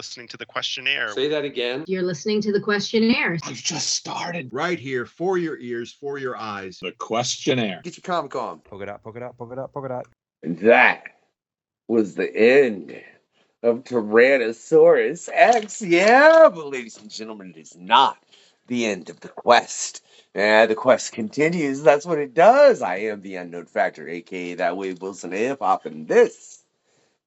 listening to the Questionnaire. Say that again. You're listening to the Questionnaire. I've just started. Right here, for your ears, for your eyes. The Questionnaire. Get your comic on. Poke it out, poke it out, poke it out, poke it out. And that was the end of Tyrannosaurus X. Yeah, but ladies and gentlemen, it is not the end of the quest. The quest continues. That's what it does. I am the Unknown Factor, aka That Wave Wilson of Hip Hop, and this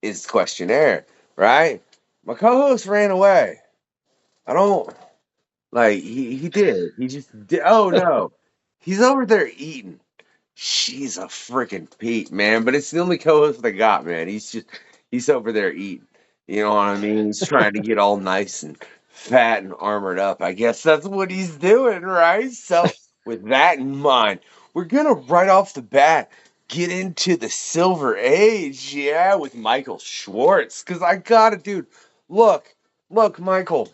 is Questionnaire, right? My co-host ran away. I don't like he did. He just did. Oh no. He's over there eating. She's a freaking Pete, man. But it's the only co-host I got, man. He's over there eating. You know what I mean? He's trying to get all nice and fat and armored up. I guess that's what he's doing, right? So with that in mind, we're gonna right off the bat get into the Silver Age, yeah, with Michael Schwartz. Cause I gotta, dude, look, Michael.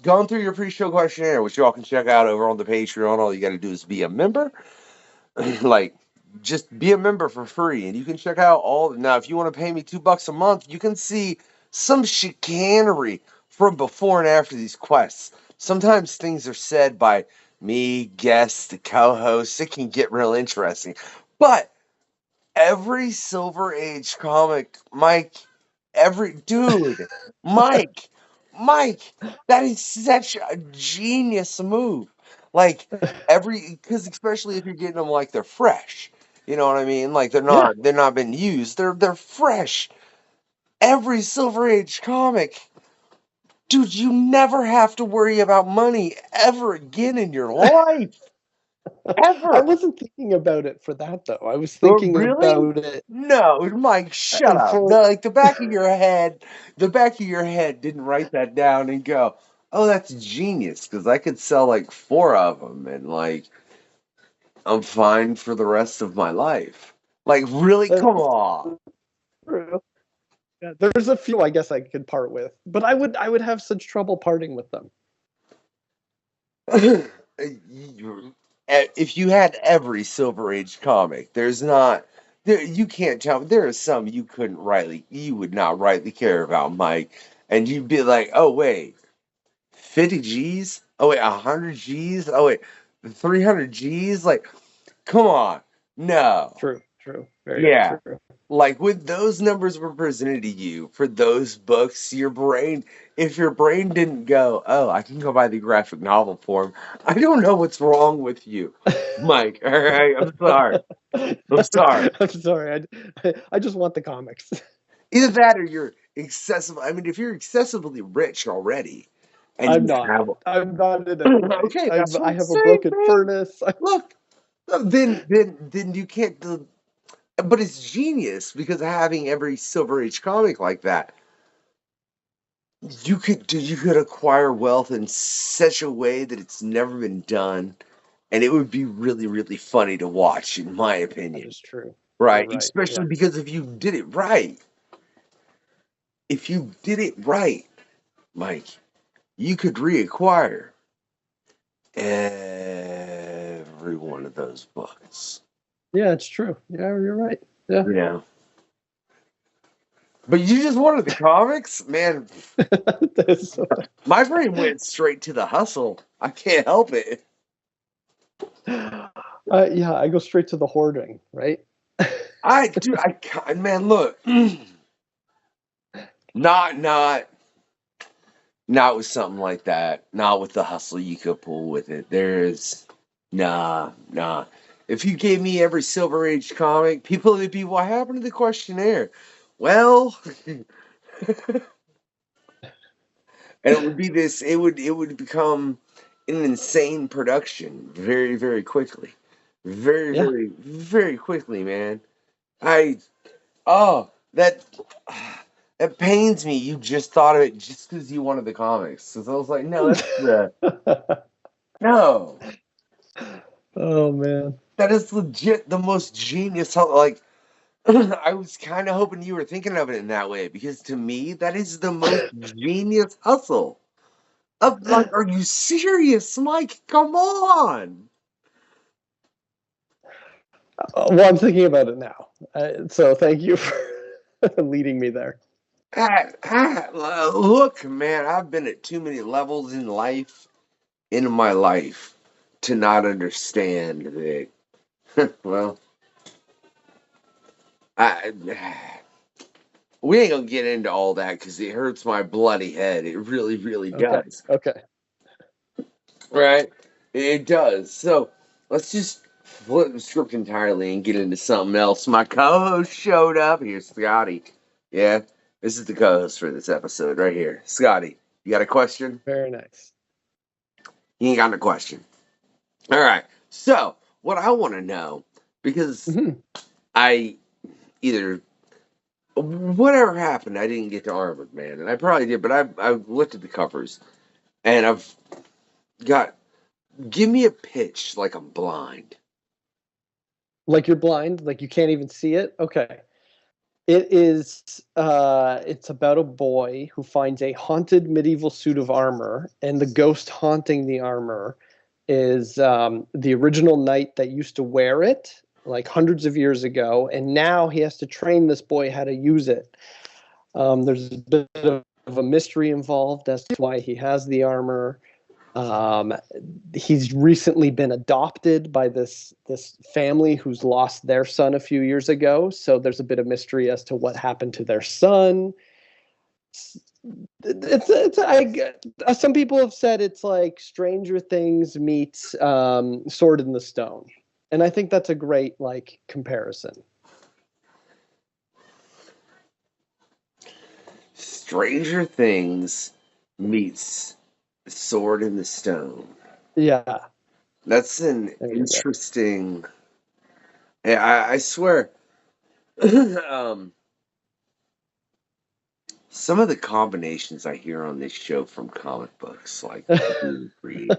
Going through your pre-show questionnaire, which y'all can check out over on the Patreon. All you gotta do is be a member. Like, just be a member for free, and you can check out all. Now, if you want to pay me $2 a month, you can see some chicanery from before and after these quests. Sometimes things are said by me, guests, the co-hosts. It can get real interesting. But every Silver Age comic, Mike, Mike, that is such a genius move. Like because especially if you're getting them like they're fresh, you know what I mean? Like they're not been used. They're fresh. Every Silver Age comic, dude, you never have to worry about money ever again in your life. Ever. I wasn't thinking about it for that though. I was thinking about it. No, Mike, shut up. The back of your head didn't write that down and go, oh, that's genius, because I could sell like 4 of them and like I'm fine for the rest of my life. Like, really? Come on. True. Yeah, there's a few I guess I could part with, but I would have such trouble parting with them. If you had every Silver Age comic, you can't tell me. There are some you would not rightly care about, Mike, and you'd be like, oh wait, 50 G's? Oh wait, 100 G's? Oh wait, 300 G's? Like, come on, no. True, very true. Like when those numbers were presented to you for those books, if your brain didn't go, oh, I can go buy the graphic novel form, I don't know what's wrong with you, Mike. All right, I'm sorry. I'm sorry. I just want the comics. Either that or you're excessive. I mean, if you're excessively rich already, and I'm not in it. Okay, I have a broken furnace. Look, then you can't. But it's genius because having every Silver Age comic like that, you could acquire wealth in such a way that it's never been done, and it would be really, really funny to watch, in my opinion. That is true. Right? Especially because if you did it right, Mike, you could reacquire every one of those books. Yeah, it's true. Yeah, you're right. Yeah. But you just wanted the comics? Man, my brain went straight to the hustle. I can't help it. Yeah, I go straight to the hoarding, right? Man, look. Not with something like that. Not with the hustle you could pull with it. There's nah. If you gave me every Silver Age comic, people would be, what happened to the Questionnaire? Well, and it would be this. It would become an insane production very, very quickly, very, very quickly, man. That pains me. You just thought of it just because you wanted the comics. Because I was like, no, that's no. Oh man, that is legit the most genius. Like, I was kind of hoping you were thinking of it in that way, because to me, that is the most genius hustle. Like, are you serious, Mike? Come on. Well, I'm thinking about it now. So thank you for leading me there. Look, man, I've been at too many levels in my life, to not understand that. Well, I, we ain't gonna get into all that because it hurts my bloody head. It really, really Okay. does. Okay. Right? It does. So let's just flip the script entirely and get into something else. My co-host showed up. Here's Scotty. Yeah, this is the co-host for this episode right here. Scotty, you got a question? Very nice. He ain't got a question. All right. So what I want to know, because Mhm. I either whatever happened, I didn't get to Armored Man, and I probably did, but I've looked at the covers and I've got. Give me a pitch like I'm blind. Like you're blind, like you can't even see it. Okay. It is it's about a boy who finds a haunted medieval suit of armor, and the ghost haunting the armor is the original knight that used to wear it like hundreds of years ago, and now he has to train this boy how to use it. There's a bit of a mystery involved as to why he has the armor. Um, he's recently been adopted by this family who's lost their son a few years ago. So there's a bit of mystery as to what happened to their son. Some people have said it's like Stranger Things meets Sword in the Stone, and I think that's a great like comparison. Stranger Things meets Sword in the Stone. Yeah, That's an there you go. interesting. Yeah, I swear. um, some of the combinations I hear on this show from comic books, like being created,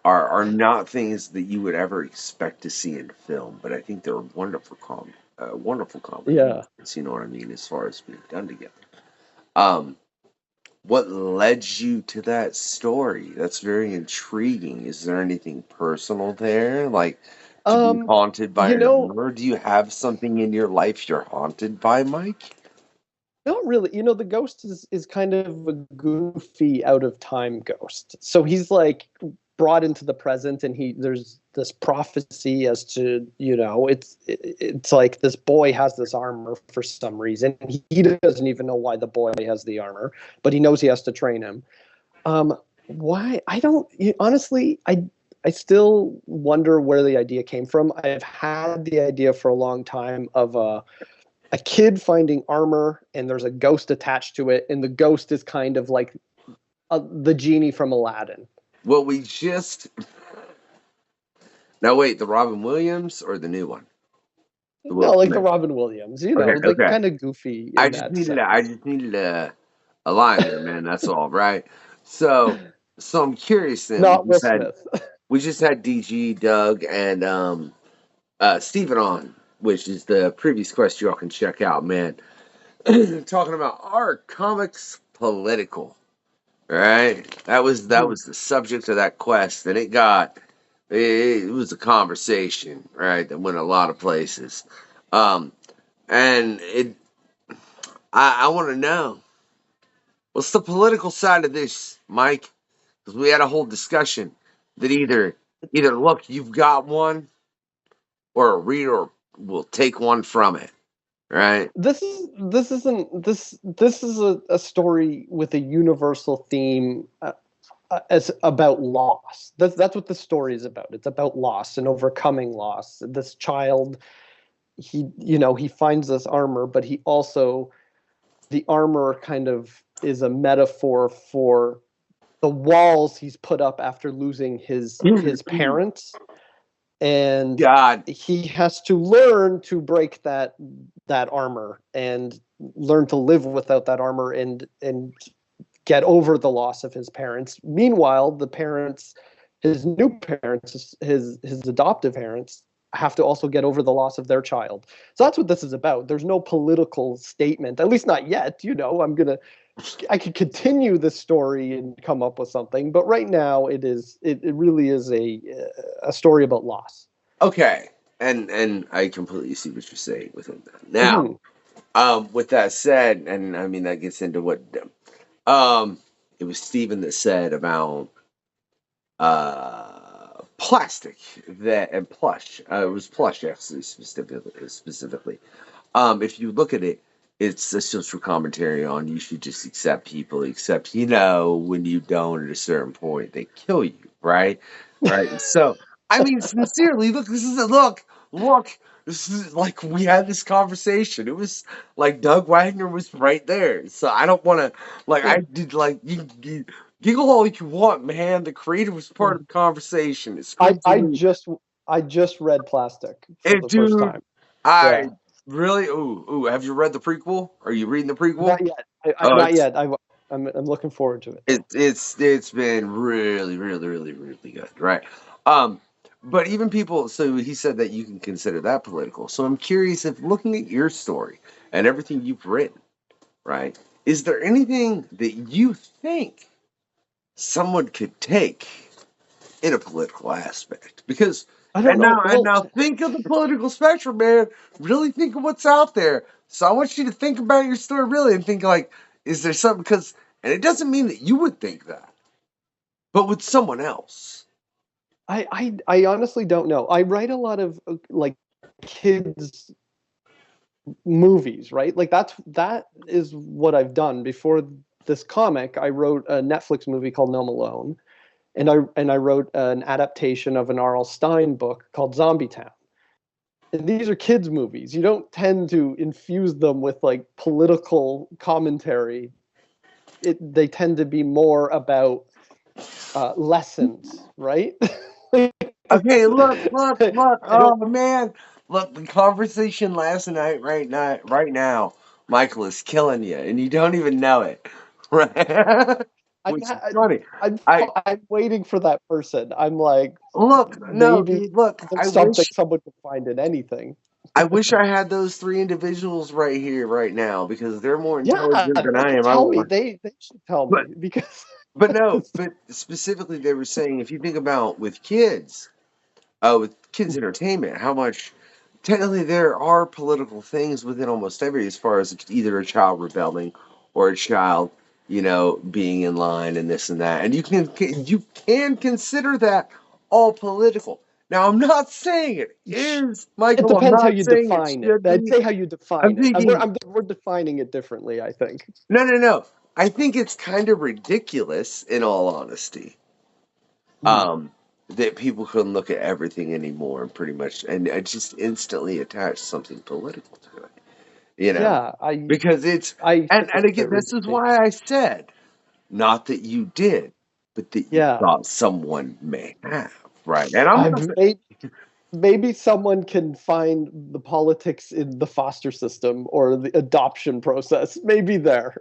are not things that you would ever expect to see in film. But I think they're wonderful Yeah. combinations. You know what I mean, as far as being done together. Um, What led you to that story? That's very intriguing. Is there anything personal there? Like to be Um, haunted by you an know, armor? Do you have something in your life you're haunted by, Mike? not really. You know, the ghost is kind of a goofy, out of time ghost. So he's like brought into the present, and there's this prophecy as to it's like this boy has this armor for some reason. He doesn't even know why the boy has the armor, but he knows he has to train him. Why? I don't honestly. I still wonder where the idea came from. I've had the idea for a long time of a kid finding armor, and there's a ghost attached to it, and the ghost is kind of like the genie from Aladdin. Well, we just now wait, the Robin Williams or the new one? The No, Will like the Smith. Robin Williams, Okay, like okay. kind of goofy in that I sense. just needed a line there, man. That's all, right? So, so I'm curious. Then Not Will Smith. we just had DG, Doug, and Steven on, which is the previous quest y'all can check out, man. Talking about are comics political, right? That was the subject of that quest, and it was a conversation, right, that went a lot of places. Um, and I want to know what's the political side of this, Mike? Because we had a whole discussion that either look, you've got one, or a reader will take one from it, right? This is a story with a universal theme, as about loss. That's what the story is about. It's about loss and overcoming loss. This child, he finds this armor, but he also, the armor kind of is a metaphor for the walls he's put up after losing his parents, and God, he has to learn to break that armor and learn to live without that armor, and get over the loss of his parents. Meanwhile, the parents, his new parents, his adoptive parents, have to also get over the loss of their child. So that's what this is about. There's no political statement, at least not yet. I could continue the story and come up with something, but right now it really is a story about loss. okay, and I completely see what you're saying within that. Now, Mhm. With that said, and I mean that gets into what it was Steven that said about plastic that and plush. It was plush actually specifically. If you look at it, it's a social commentary on you should just accept people, except when you don't at a certain point they kill you, right? Right. So I mean, sincerely, look, look. This is like we had this conversation. It was like Doug Wagner was right there. So I don't want to I did you giggle all you want, man. The creator was part of the conversation. It's crazy. I just read Plastic for Hey, the first dude, time. I Yeah. really. Ooh. Have you read the prequel? Are you reading the prequel? Not yet. Oh, Not yet. I'm looking forward to it. it's been really, really, really, really good, right? But even people. So he said that you can consider that political. So I'm curious if looking at your story and everything you've written, right? Is there anything that you think someone could take in a political aspect? Because I don't know. and Well, now think of the political spectrum, man. Really think of what's out there. So I want you to think about your story really and think like, is there something? Because and it doesn't mean that you would think that, but with someone else. I honestly don't know. I write a lot of like kids movies, right? Like that is what I've done. Before this comic, I wrote a Netflix movie called Gnome Alone, and I wrote an adaptation of an R.L. Stine book called Zombie Town. And these are kids movies. You don't tend to infuse them with like political commentary. They tend to be more about lessons, right? Okay, look. I Oh don't. man, look. The conversation last night, right now, Michael is killing you, and you don't even know it, right? I'm, Which is ha- funny. I'm I I'm waiting for that person. I'm like, look, no, maybe dude, look. there's something someone can find in anything. I wish I had those three individuals right here, right now, because they're more Yeah, intelligent than they I can am. I tell me. want, They should tell but me because no, but specifically, they were saying if you think about with kids entertainment, how much technically there are political things within almost every, as far as either a child rebelling or a child, being in line and this and that, and you can consider that all political. Now, I'm not saying it is, it Michael. I'm depends how not you saying it define it. should I'd be. say how you I'm define it. thinking We're defining it differently, I think. no. I think it's kind of ridiculous, in all honesty, Mhm. that people couldn't look at everything anymore and pretty much and just instantly attach something political to it. Yeah, Because it's I think and it's a again, bit this is ridiculous. why I said not that you did, but that you Yeah, thought someone may have, right? And I'm not I've maybe someone can find the politics in the foster system or the adoption process. Maybe there.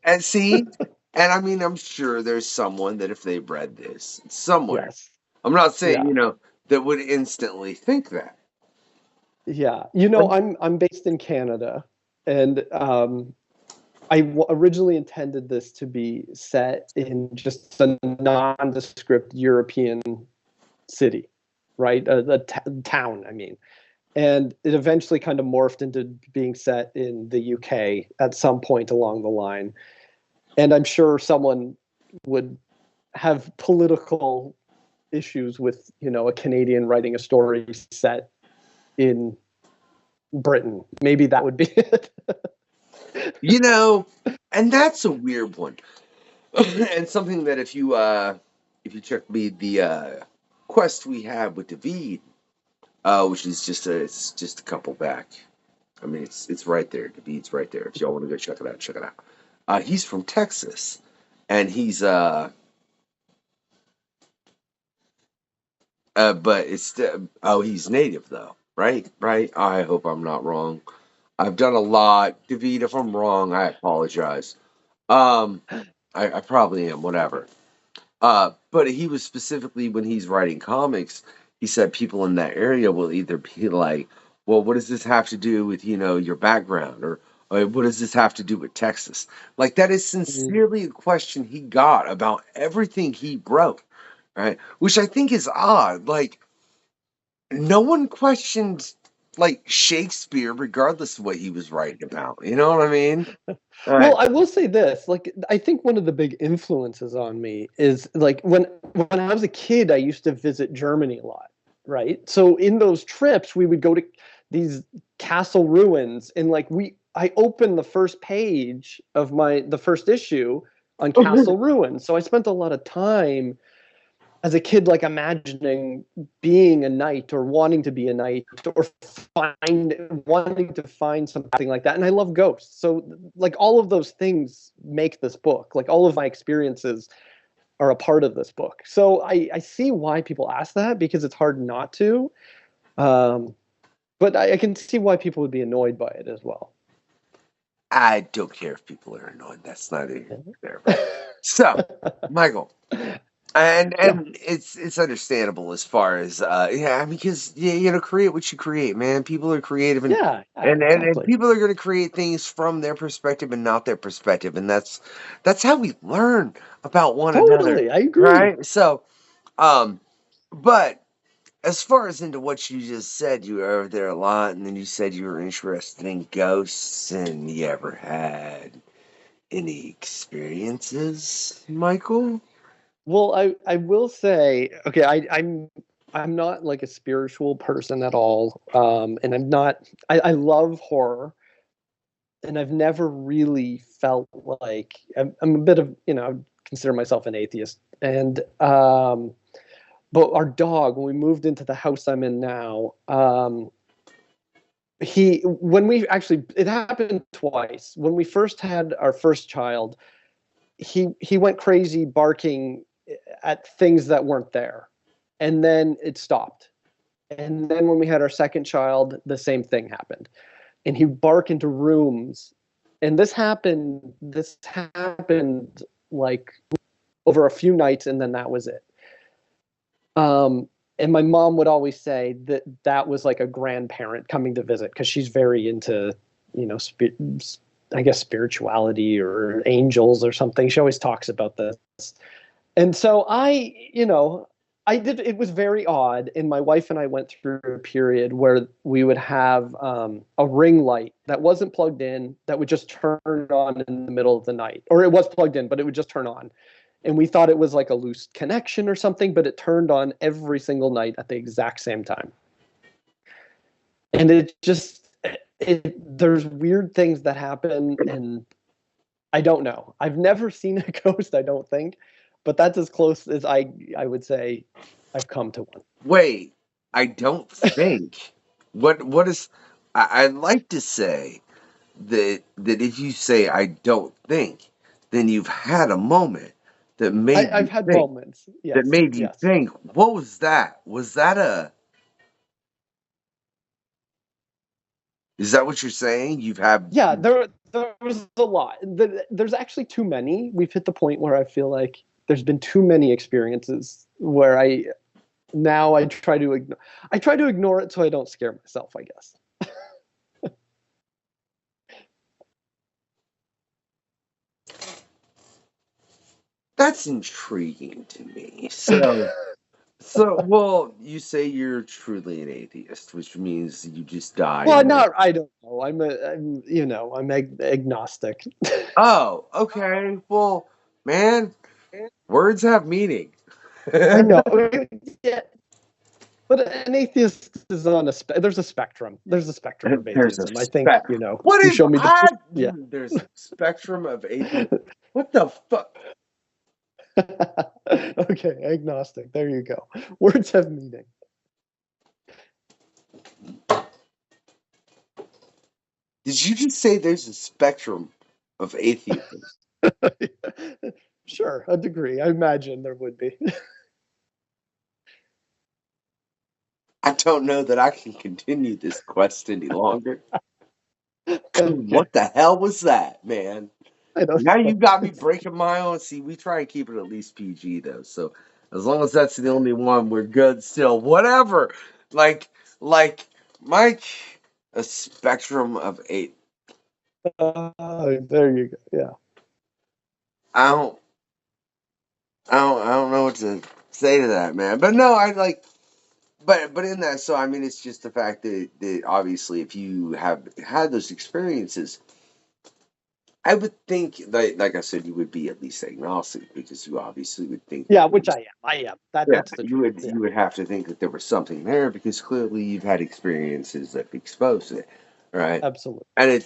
and see, and I mean, I'm sure there's someone that if they read this somewhere, Yes. I'm not saying Yeah. that would instantly think that. Yeah. But I'm based in Canada, and originally intended this to be set in just a nondescript European city, right? Town, I mean. And it eventually kind of morphed into being set in the UK at some point along the line. And I'm sure someone would have political issues with, a Canadian writing a story set in Britain. Maybe that would be it. and that's a weird one. And something that if you check the quest we have with David, which is it's just a couple back. I mean, it's right there. David's right there. If y'all want to go check it out, check it out. He's from Texas, and he's but he's native though, right? Right. I hope I'm not wrong. I've done a lot, David. If I'm wrong, I apologize. Um, I probably am. Whatever. But he was specifically when he's writing comics, he said people in that area will either be like, well, what does this have to do with, your background? Or what does this have to do with Texas? Like, that is sincerely a question he got about everything he wrote, right? Which I think is odd. Like, no one questioned like Shakespeare, regardless of what he was writing about. You know what I mean? Well, I will say this, like I think one of the big influences on me is like when I was a kid, I used to visit Germany a lot, right? So in those trips, we would go to these castle ruins, and like I opened the first page of the first issue on castle ruins. So I spent a lot of time as a kid, like imagining being a knight or wanting to be a knight or wanting to find something like that. And I love ghosts. So like all of those things make this book. Like all of my experiences are a part of this book. So I see why people ask that, because it's hard not to. But I can see why people would be annoyed by it as well. I don't care if people are annoyed. That's not even there. So, Michael, and it's understandable as far as because create what you create, man. People are creative, and and exactly. people are going to create things from their perspective and not their perspective, and that's how we learn about one another. Totally, I agree. Right? So, but as far as into what you just said, you were over there a lot, and then you said you were interested in ghosts, and you ever had any experiences, Michael? Well, I will say, okay, I'm not like a spiritual person at all, and I'm not. I love horror, and I've never really felt like I'm a bit of I consider myself an atheist, and but our dog, when we moved into the house I'm in now, it happened twice. When we first had our first child, he went crazy barking at things that weren't there, and then it stopped. And then when we had our second child, the same thing happened, and he'd bark into rooms. And this happened like over a few nights, and then that was it. And my mom would always say that was like a grandparent coming to visit, because she's very into I guess spirituality or angels or something. She always talks about this. And so it was very odd. And my wife and I went through a period where we would have a ring light that wasn't plugged in, that would just turn on in the middle of the night. Or it was plugged in, but it would just turn on. And we thought it was like a loose connection or something, but it turned on every single night at the exact same time. And there's weird things that happen, and I don't know. I've never seen a ghost, I don't think, but that's as close as I would say I've come to one. Wait, I don't think. What is? I'd like to say that if you say I don't think, then you've had a moment that made I've you had think. moments. Yes. That made you yes. think. What was that? Was that a? Is that what you're saying? You've had. Yeah, there was a lot. There's actually too many. We've hit the point where I feel like there's been too many experiences where I try to ignore it so I don't scare myself, I guess. That's intriguing to me. Well, you say you're truly an atheist, which means you just die. Well, I don't know. I'm agnostic. Oh, okay. Well, man, words have meaning. I know. Yeah. But an atheist is on there's a spectrum. There's a spectrum of atheism. I think, What you is show me yeah. There's a spectrum of atheism. What the fuck? Okay, agnostic. There you go. Words have meaning. Did you just say there's a spectrum of atheism? Sure, a degree. I imagine there would be. I don't know that I can continue this quest any longer. Okay. What the hell was that, man? I don't Now know. you got me breaking my own. See, we try and keep it at least PG though. So as long as that's the only one, we're good still. Whatever. Like Mike, a spectrum of 8. There you go. Yeah. I don't know what to say to that, man. But no, but in that, so I mean, it's just the fact that obviously, if you have had those experiences, I would think that, like I said, you would be at least agnostic because you obviously would think Yeah, that which I am. I am. yeah, That's the you truth. would Yeah, you would have to think that there was something there because clearly you've had experiences that exposed it, right? absolutely. And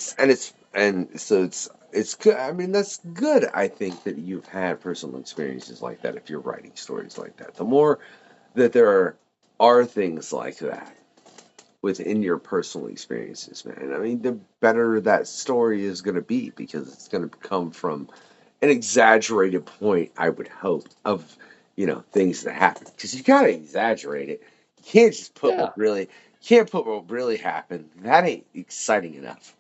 so it's good. I mean, that's good. I think that you've had personal experiences like that. If you're writing stories like that, the more that there are things like that within your personal experiences, man. I mean, the better that story is going to be because it's going to come from an exaggerated point, I would hope, of things that happen. Because you got to exaggerate it. You can't just put Yeah, what really you can't put what really happened. That ain't exciting enough.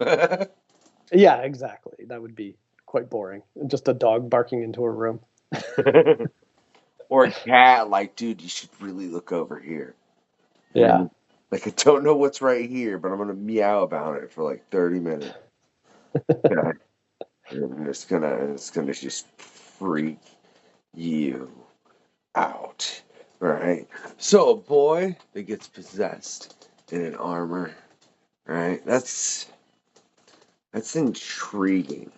yeah, exactly. That would be quite boring. Just a dog barking into a room. Or a cat, like, dude, you should really look over here. Yeah. Like, I don't know what's right here, but I'm gonna meow about it for like 30 minutes. Yeah. And it's gonna just freak you out. Right? So a boy that gets possessed in an armor, right? That's intriguing.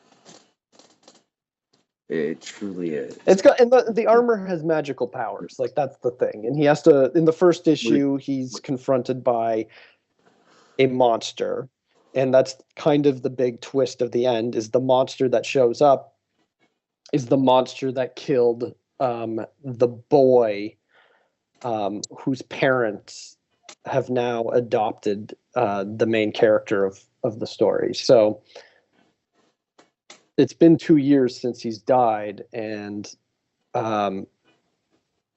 It truly is. It's got, and the armor has magical powers. Like, that's the thing. And he has to, in the first issue, he's confronted by a monster. And that's kind of the big twist of the end, is the monster that shows up is the monster that killed the boy whose parents have now adopted the main character of the story. So it's been 2 years since he's died, and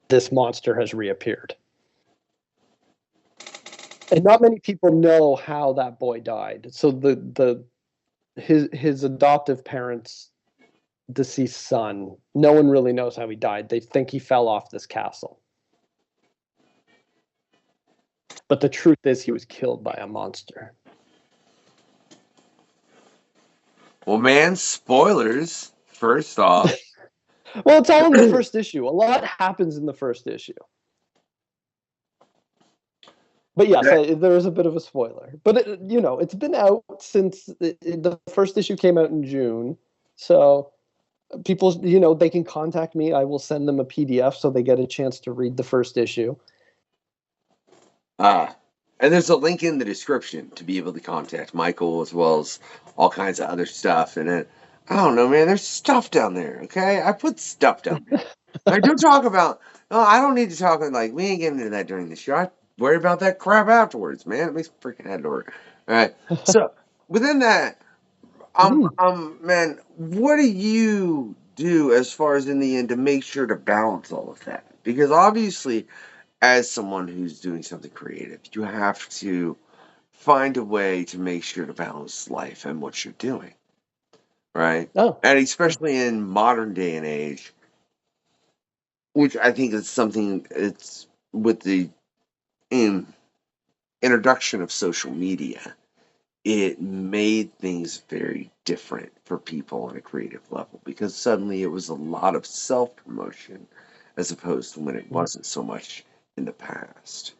this monster has reappeared. And not many people know how that boy died. So his adoptive parents' deceased son, no one really knows how he died. They think he fell off this castle. But the truth is he was killed by a monster. Well, man, spoilers. First off, Well, it's all in the first issue. A lot happens in the first issue. But yes, there is a bit of a spoiler. But it's been out since the first issue came out in June. So people, they can contact me. I will send them a PDF so they get a chance to read the first issue. and there's a link in the description to be able to contact Michael as well as all kinds of other stuff. And I don't know, man. There's stuff down there. Okay, I put stuff down there. I do talk about. No, I don't need to talk like we ain't getting into that during the show. I worry about that crap afterwards, man. It makes my freaking head hurt. All right. So within that, man, what do you do as far as in the end to make sure to balance all of that? Because obviously, as someone who's doing something creative, you have to find a way to make sure to balance life and what you're doing, right? Oh, And especially in modern day and age, which I think is something it's with the introduction of social media, it made things very different for people on a creative level because suddenly it was a lot of self promotion as opposed to when it wasn't so much in the past.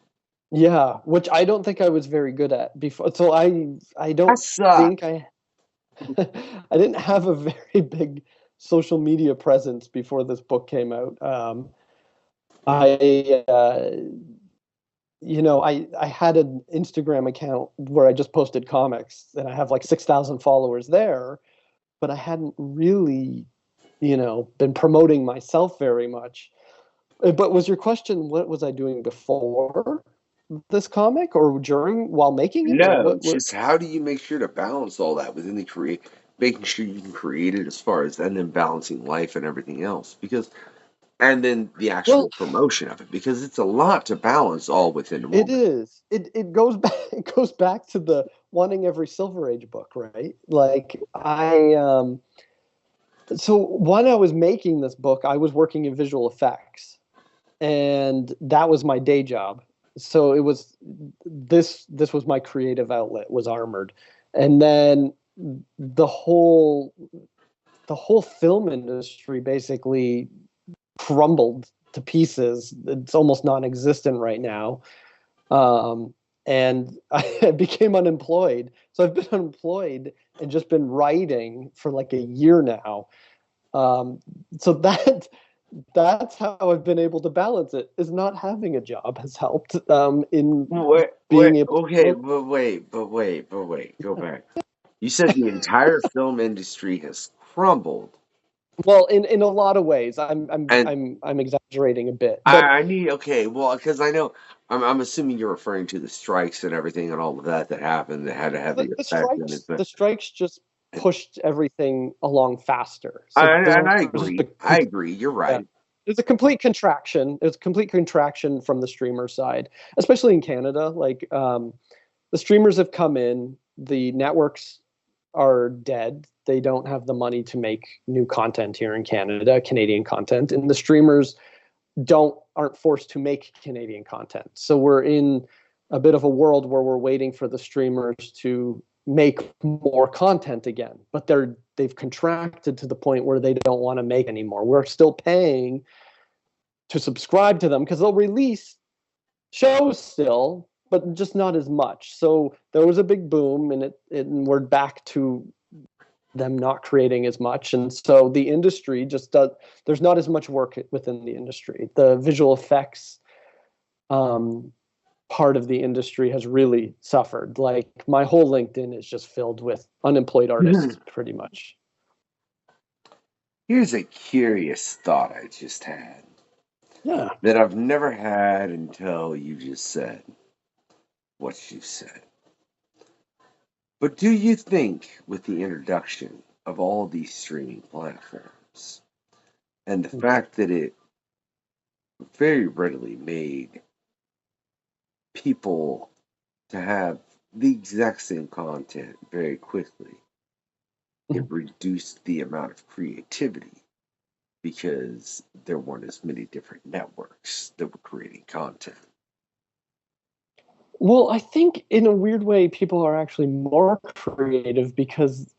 yeah, which I don't think I was very good at before. So I don't That sucks. think I I didn't have a very big social media presence before this book came out. I I had an Instagram account where I just posted comics, and I have like 6,000 followers there, but I hadn't really, been promoting myself very much. But was your question, what was I doing before this comic or during while making it, or No, what? it's just how do you make sure to balance all that within the making sure you can create it as far as and then balancing life and everything else because and then the Well, actual promotion of it because it's a lot to balance all within a it moment. is. It goes back. It goes back to the wanting every Silver Age book, right? Like so when I was making this book, I was working in visual effects, and that was my day job. So it was this was my creative outlet, was Armored. And then the whole film industry basically crumbled to pieces. It's almost non-existent right now. And I became unemployed. So I've been unemployed and just been writing for like a year now. So that's how I've been able to balance it. Is not having a job has helped in Wait, being able to okay, promote. but wait, go back. You said the entire film industry has crumbled, Well, in a lot of ways, and I'm exaggerating a bit, but I need okay, well, because I know I'm assuming you're referring to the strikes and everything and all of that that happened that had a heavy the effect on it, but the strikes just pushed everything along faster. I, So there and I was just agree, I agree, you're yeah, right. there's a complete contraction. There's a complete contraction from the streamer side, especially in Canada. Like the streamers have come in, the networks are dead. They don't have the money to make new content here in Canada, Canadian content, and the streamers aren't forced to make Canadian content. So we're in a bit of a world where we're waiting for the streamers to make more content again, but they've contracted to the point where they don't want to make anymore. We're still paying to subscribe to them because they'll release shows still, but just not as much. So there was a big boom, and we're back to them not creating as much, and so the industry just does. There's not as much work within the industry. The visual effects part of the industry has really suffered. Like my whole LinkedIn is just filled with unemployed artists, pretty much. Here's a curious thought I just had Yeah. that I've never had until you just said what you said. But do you think with the introduction of all these streaming platforms and the fact that it very readily made people to have the exact same content very quickly, it reduced the amount of creativity because there weren't as many different networks that were creating content? Well, I think in a weird way, people are actually more creative because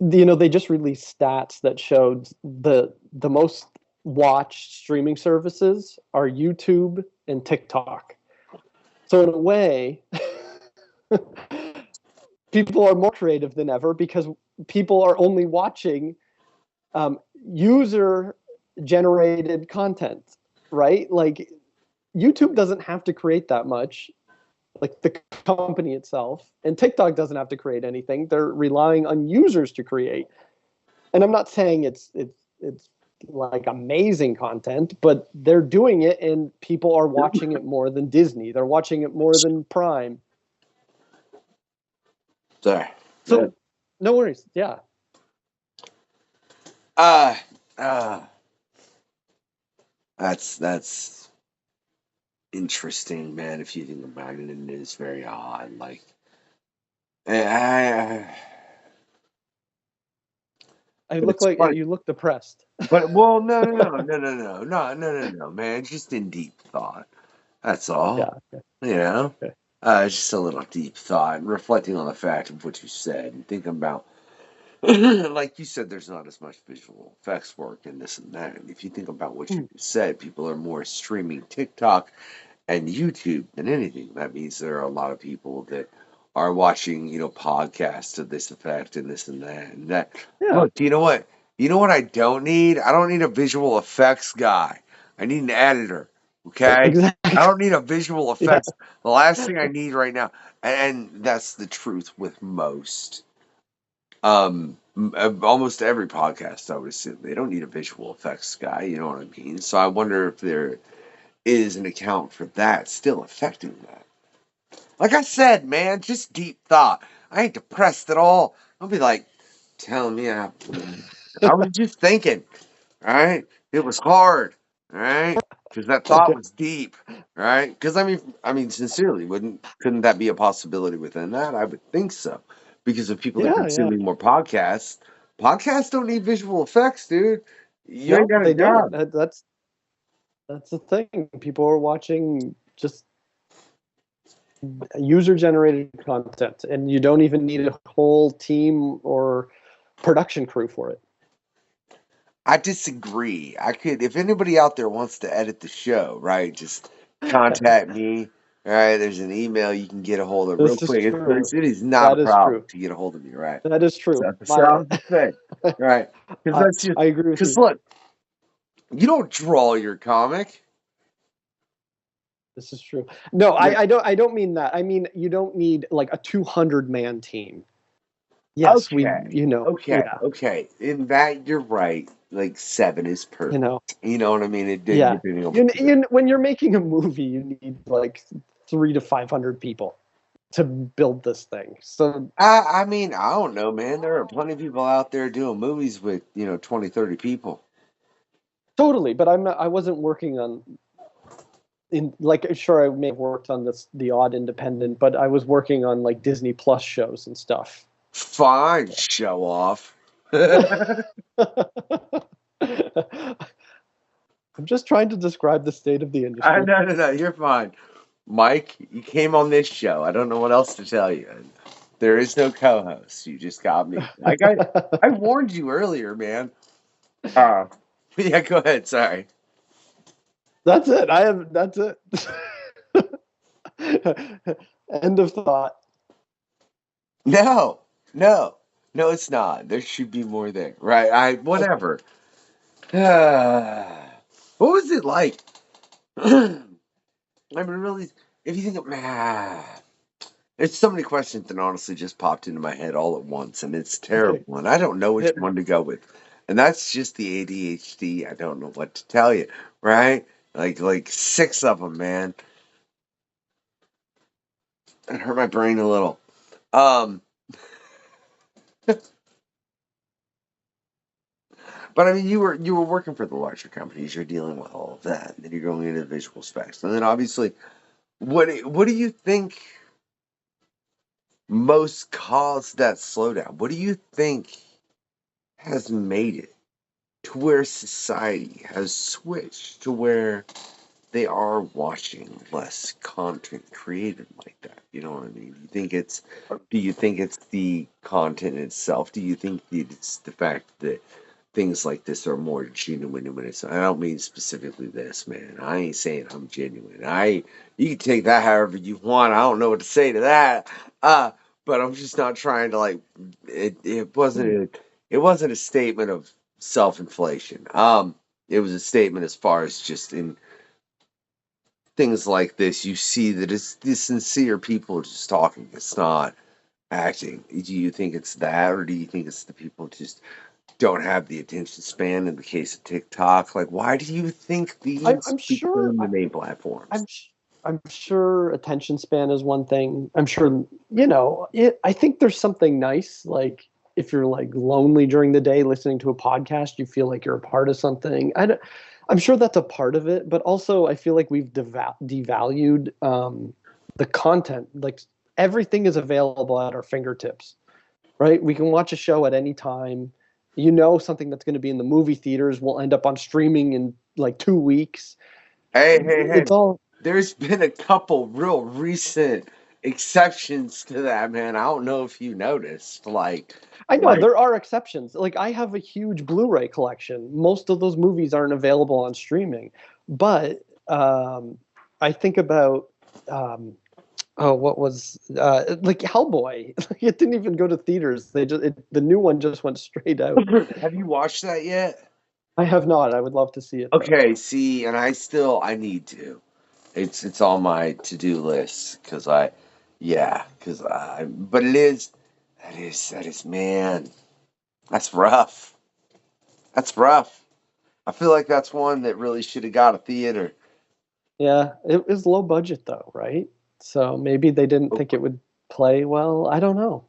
they just released stats that showed the most watched streaming services are YouTube and TikTok. So in a way, people are more creative than ever because people are only watching user generated content, right? Like YouTube doesn't have to create that much, like the company itself, and TikTok doesn't have to create anything. They're relying on users to create. And I'm not saying it's like amazing content, but they're doing it and people are watching it more than Disney. They're watching it more than Prime. Sorry. So no worries. Yeah. Uh, uh, that's interesting, man. If you think about it, and it is very odd. Like, I I but look it's like funny. you look depressed. But well, no, man. Just in deep thought. That's all. Yeah. Okay. You know, Okay. just a little deep thought, and reflecting on the fact of what you said, and thinking about, like you said, there's not as much visual effects work and this and that. And if you think about what you said, people are more streaming TikTok and YouTube than anything. That means there are a lot of people that are watching, podcasts to this effect and this and that and that. Yeah. Look, you know what? You know what I don't need? I don't need a visual effects guy. I need an editor. Okay? Exactly. I don't need a visual Yeah. effects. The last thing I need right now, and that's the truth with most, almost every podcast, I would assume they don't need a visual effects guy. You know what I mean? So I wonder if there is an account for that still affecting that. Like I said, man, just deep thought. I ain't depressed at all. I'll be like, telling me I was just thinking, all right? It was hard, all right? Because that thought Okay. was deep, right? Because I mean, sincerely, couldn't that be a possibility within that? I would think so. Because of people that are Yeah. Yeah. consuming more podcasts don't need visual effects, dude. You ain't No, got a they don't. job. That's the thing. People are watching just user generated content, and you don't even need a whole team or production crew for it. I disagree. If anybody out there wants to edit the show, right, just contact me. All right, there's an email you can get a hold of real This is quick. true. It is not That a is problem true. to get a hold of me, right? That is true. So I'm just saying, right? Because that's just I agree with you. because look, you don't draw your comic. This is true. No, Yeah. I don't mean that. I mean you don't need like a 200-man team. Yes, Okay. yeah, Okay. In that, you're right. Like 7 is perfect. you know, You know what I mean? It yeah. depending on When you're making a movie, you need like 300 to 500 people to build this thing. So I mean, I don't know, man. There are plenty of people out there doing movies with 20, 30 people. totally, but I wasn't working on sure, I may have worked on the odd independent, but I was working on like Disney Plus shows and stuff. Fine, show off. I'm just trying to describe the state of the industry. No, you're fine. Mike, you came on this show. I don't know what else to tell you. There is no co-host. You just got me. I warned you earlier, man. Yeah, go ahead. Sorry. That's it. That's it. End of thought. No, it's not. There should be more there, right? Whatever. What was it like? I mean, really, if you think of, there's so many questions that honestly just popped into my head all at once, and it's terrible, Okay. and I don't know which one to go with. And that's just the ADHD. I don't know what to tell you, right? Like 6 of them, man. It hurt my brain a little. But I mean, you were working for the larger companies. You're dealing with all of that, and then you're going into visual specs, and then obviously, what do you think most caused that slowdown? What do you think has made it to where society has switched to where they are watching less content created like that? You know what I mean? Do you think it's the content itself? Do you think it's the fact that things like this are more genuine when it's, I don't mean specifically this, man. I ain't saying I'm genuine. You can take that however you want. I don't know what to say to that. But I'm just not trying to like it wasn't a statement of self-inflation. It was a statement as far as just in things like this, you see that it's the sincere people just talking. It's not acting. Do you think it's that, or do you think it's the people just don't have the attention span in the case of TikTok? Like, why do you think these I'm sure. became the main platforms? I'm sure attention span is one thing. I'm sure I think there's something nice, like if you're like lonely during the day listening to a podcast, you feel like you're a part of something. I'm sure that's a part of it, but also I feel like we've devalued the content. Like everything is available at our fingertips, right? We can watch a show at any time. Something that's going to be in the movie theaters will end up on streaming in like 2 weeks. Hey. It's all. There's been a couple real recent exceptions to that, man. I don't know if you noticed. I know there are exceptions. Like I have a huge Blu-ray collection. Most of those movies aren't available on streaming, but I think about what was like Hellboy? It didn't even go to theaters. The new one just went straight out. Have you watched that yet? I have not. I would love to see it. Okay, see, and I need to. It's on my to-do list but that is, man, that's rough. That's rough. I feel like that's one that really should have got a theater. Yeah, it was low budget though, right? So maybe they didn't think it would play well. I don't know.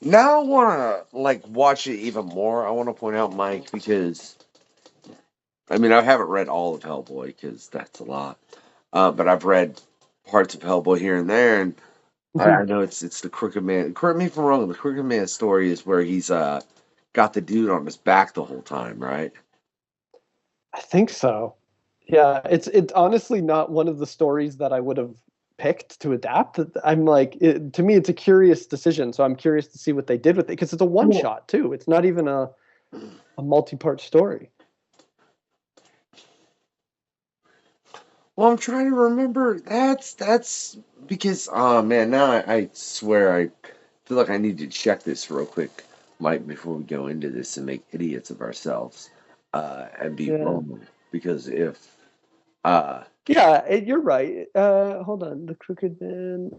Now I want to watch it even more. I want to point out, Mike, because I mean I haven't read all of Hellboy because that's a lot, but I've read parts of Hellboy here and there, and I know it's the Crooked Man. Correct me if I'm wrong. The Crooked Man story is where he's got the dude on his back the whole time, right? I think so. Yeah, it's honestly not one of the stories that I would have picked to adapt. I'm like, to me, it's a curious decision. So I'm curious to see what they did with it because it's a one shot too. It's not even a multi-part story. Well, I'm trying to remember. That's because oh man, now I swear I feel like I need to check this real quick, Mike, before we go into this and make idiots of ourselves, and be Yeah. wrong. Because if uh Yeah, you're right. Hold on. The Crooked Man.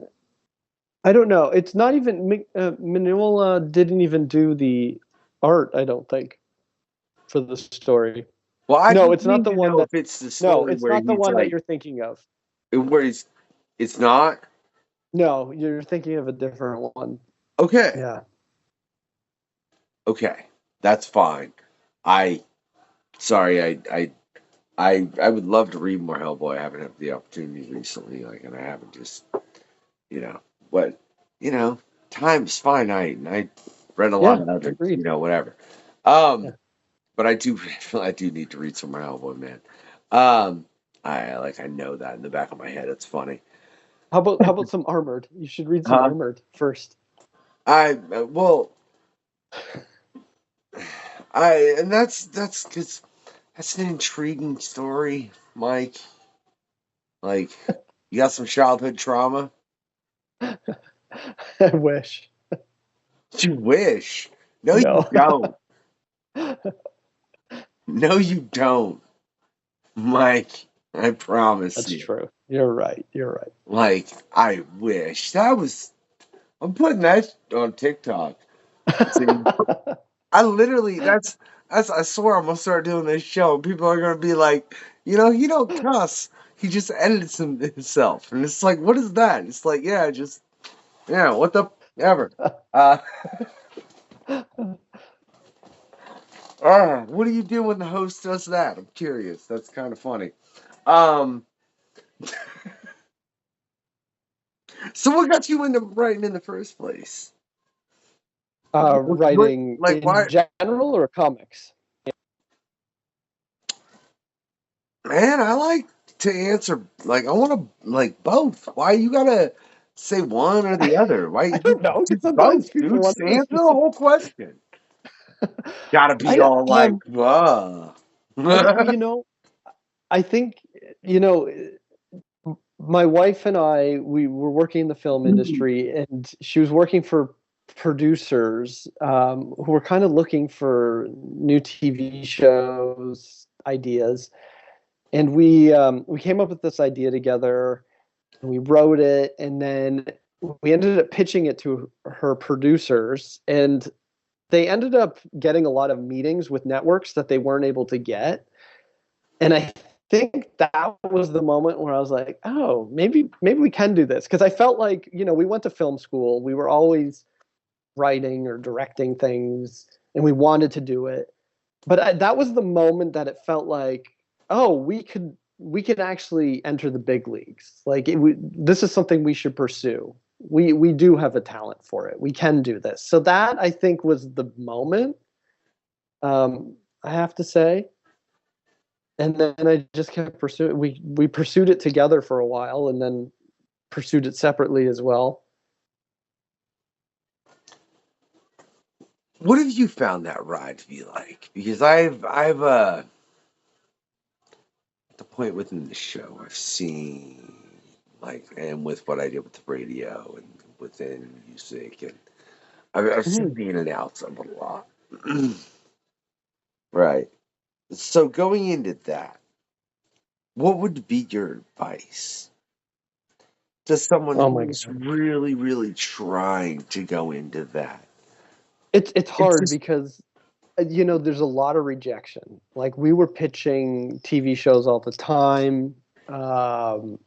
I don't know. It's not even Mignola didn't even do the art, I don't think, for the story. well, I No, just it's not need the to one know that if it's the No, story it's where not the he's one that like you're thinking of. where he's it's not No, you're thinking of a different one. okay. Yeah. Okay, that's fine. I sorry, I would love to read more Hellboy. I haven't had the opportunity recently, like, and I haven't just you know, but you know, time's finite, and I read a lot Yeah, of other, agreed. whatever. Yeah. But I do feel I do need to read some more Hellboy, man. Um, I know that in the back of my head. It's funny. How about some Armored? You should read some Huh? Armored first. Well, and that's because that's an intriguing story, Mike. Like, you got some childhood trauma? I wish. You wish. No, you No. don't. No, you don't, Mike. I promise That's you. true. You're right. You're right. Like, I wish. That was. I'm putting that on TikTok. See, I literally. That's. I swear I'm gonna start doing this show. And people are gonna be like, he don't cuss. He just edits himself, and it's like, what is that? It's like, yeah, just yeah. What the ever. Uh, what do you do when the host does that? I'm curious. That's kind of funny. Um, so what got you into writing in the first place? Writing Like in why, general or comics? man? I like to answer like I want to like both. Why you gotta say one or the other? Why I you don't know, do because sometimes both, people dude? want Just to know answer the specific. whole question. Gotta be I all like, I I think you know my wife and I, we were working in the film industry, and she was working for producers who were kind of looking for new TV shows ideas, and we came up with this idea together, and we wrote it, and then we ended up pitching it to her producers, and they ended up getting a lot of meetings with networks that they weren't able to get. And I think that was the moment where I was like, oh, maybe we can do this. Because I felt like, we went to film school. We were always writing or directing things, and we wanted to do it. But that was the moment that it felt like, oh, we could actually enter the big leagues. Like this is something we should pursue. We do have a talent for it. We can do this. So that I think was the moment. I have to say, and then I just kept pursuing. We pursued it together for a while, and then pursued it separately as well. what have you found that ride to be like? Because I've at the point within the show, I've seen like, and with what I did with the radio and within music, and I've seen Mhm. the in and outs of a lot. Right. So going into that, what would be your advice to someone Oh my who's god, really, really trying to go into that? it's It's hard just because there's a lot of rejection. Like we were pitching TV shows all the time, um,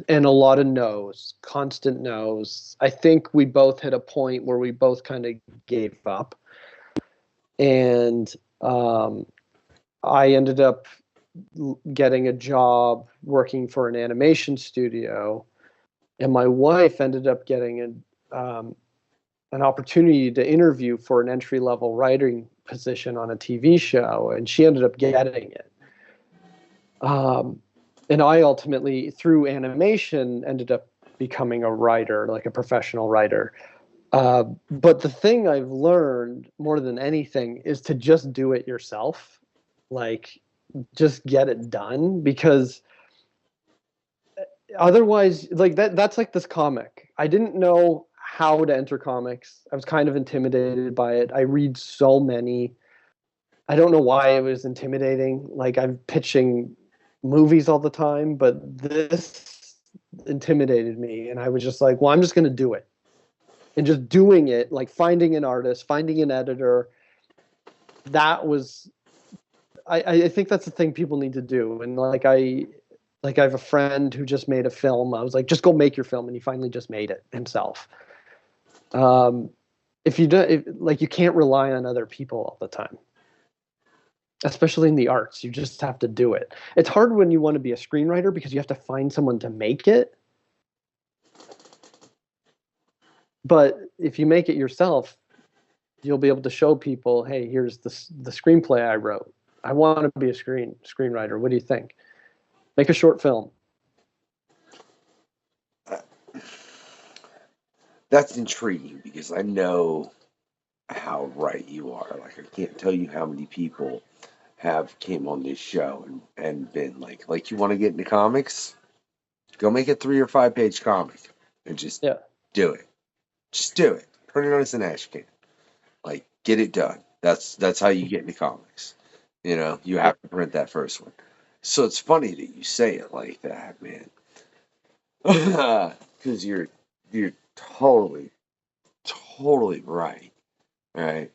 and a lot of no's, constant no's. I think we both hit a point where we both kind of gave up, and I ended up getting a job working for an animation studio, and my wife ended up getting an opportunity to interview for an entry level writing position on a TV show, and she ended up getting it. Um, and I ultimately, through animation, ended up becoming a writer, like a professional writer. But the thing I've learned more than anything is to just do it yourself. Like, just get it done, because otherwise, like that's like this comic. I didn't know how to enter comics. I was kind of intimidated by it. I read so many. I don't know why it was intimidating. Like I'm pitching movies all the time, but this intimidated me, and I was just like, well, I'm just going to do it. And just doing it, like finding an artist, finding an editor, that was I think that's the thing people need to do. And like I have a friend who just made a film. I was like, just go make your film, and he finally just made it himself. If you do, like, you can't rely on other people all the time, especially in the arts. You just have to do it. It's hard when you want to be a screenwriter because you have to find someone to make it. But if you make it yourself, you'll be able to show people, hey, here's the screenplay I wrote. I want to be a screenwriter. What do you think? Make a short film. That's intriguing because I know how right you are. Like, I can't tell you how many people have came on this show and been like, you want to get into comics? Go make a 3 or 5 page comic and just do it. Just do it. Turn it on as an ash can. Like, get it done. That's how you get into comics. You know, you have to print that first one. So it's funny that you say it like that, man. Because you're totally right. Right.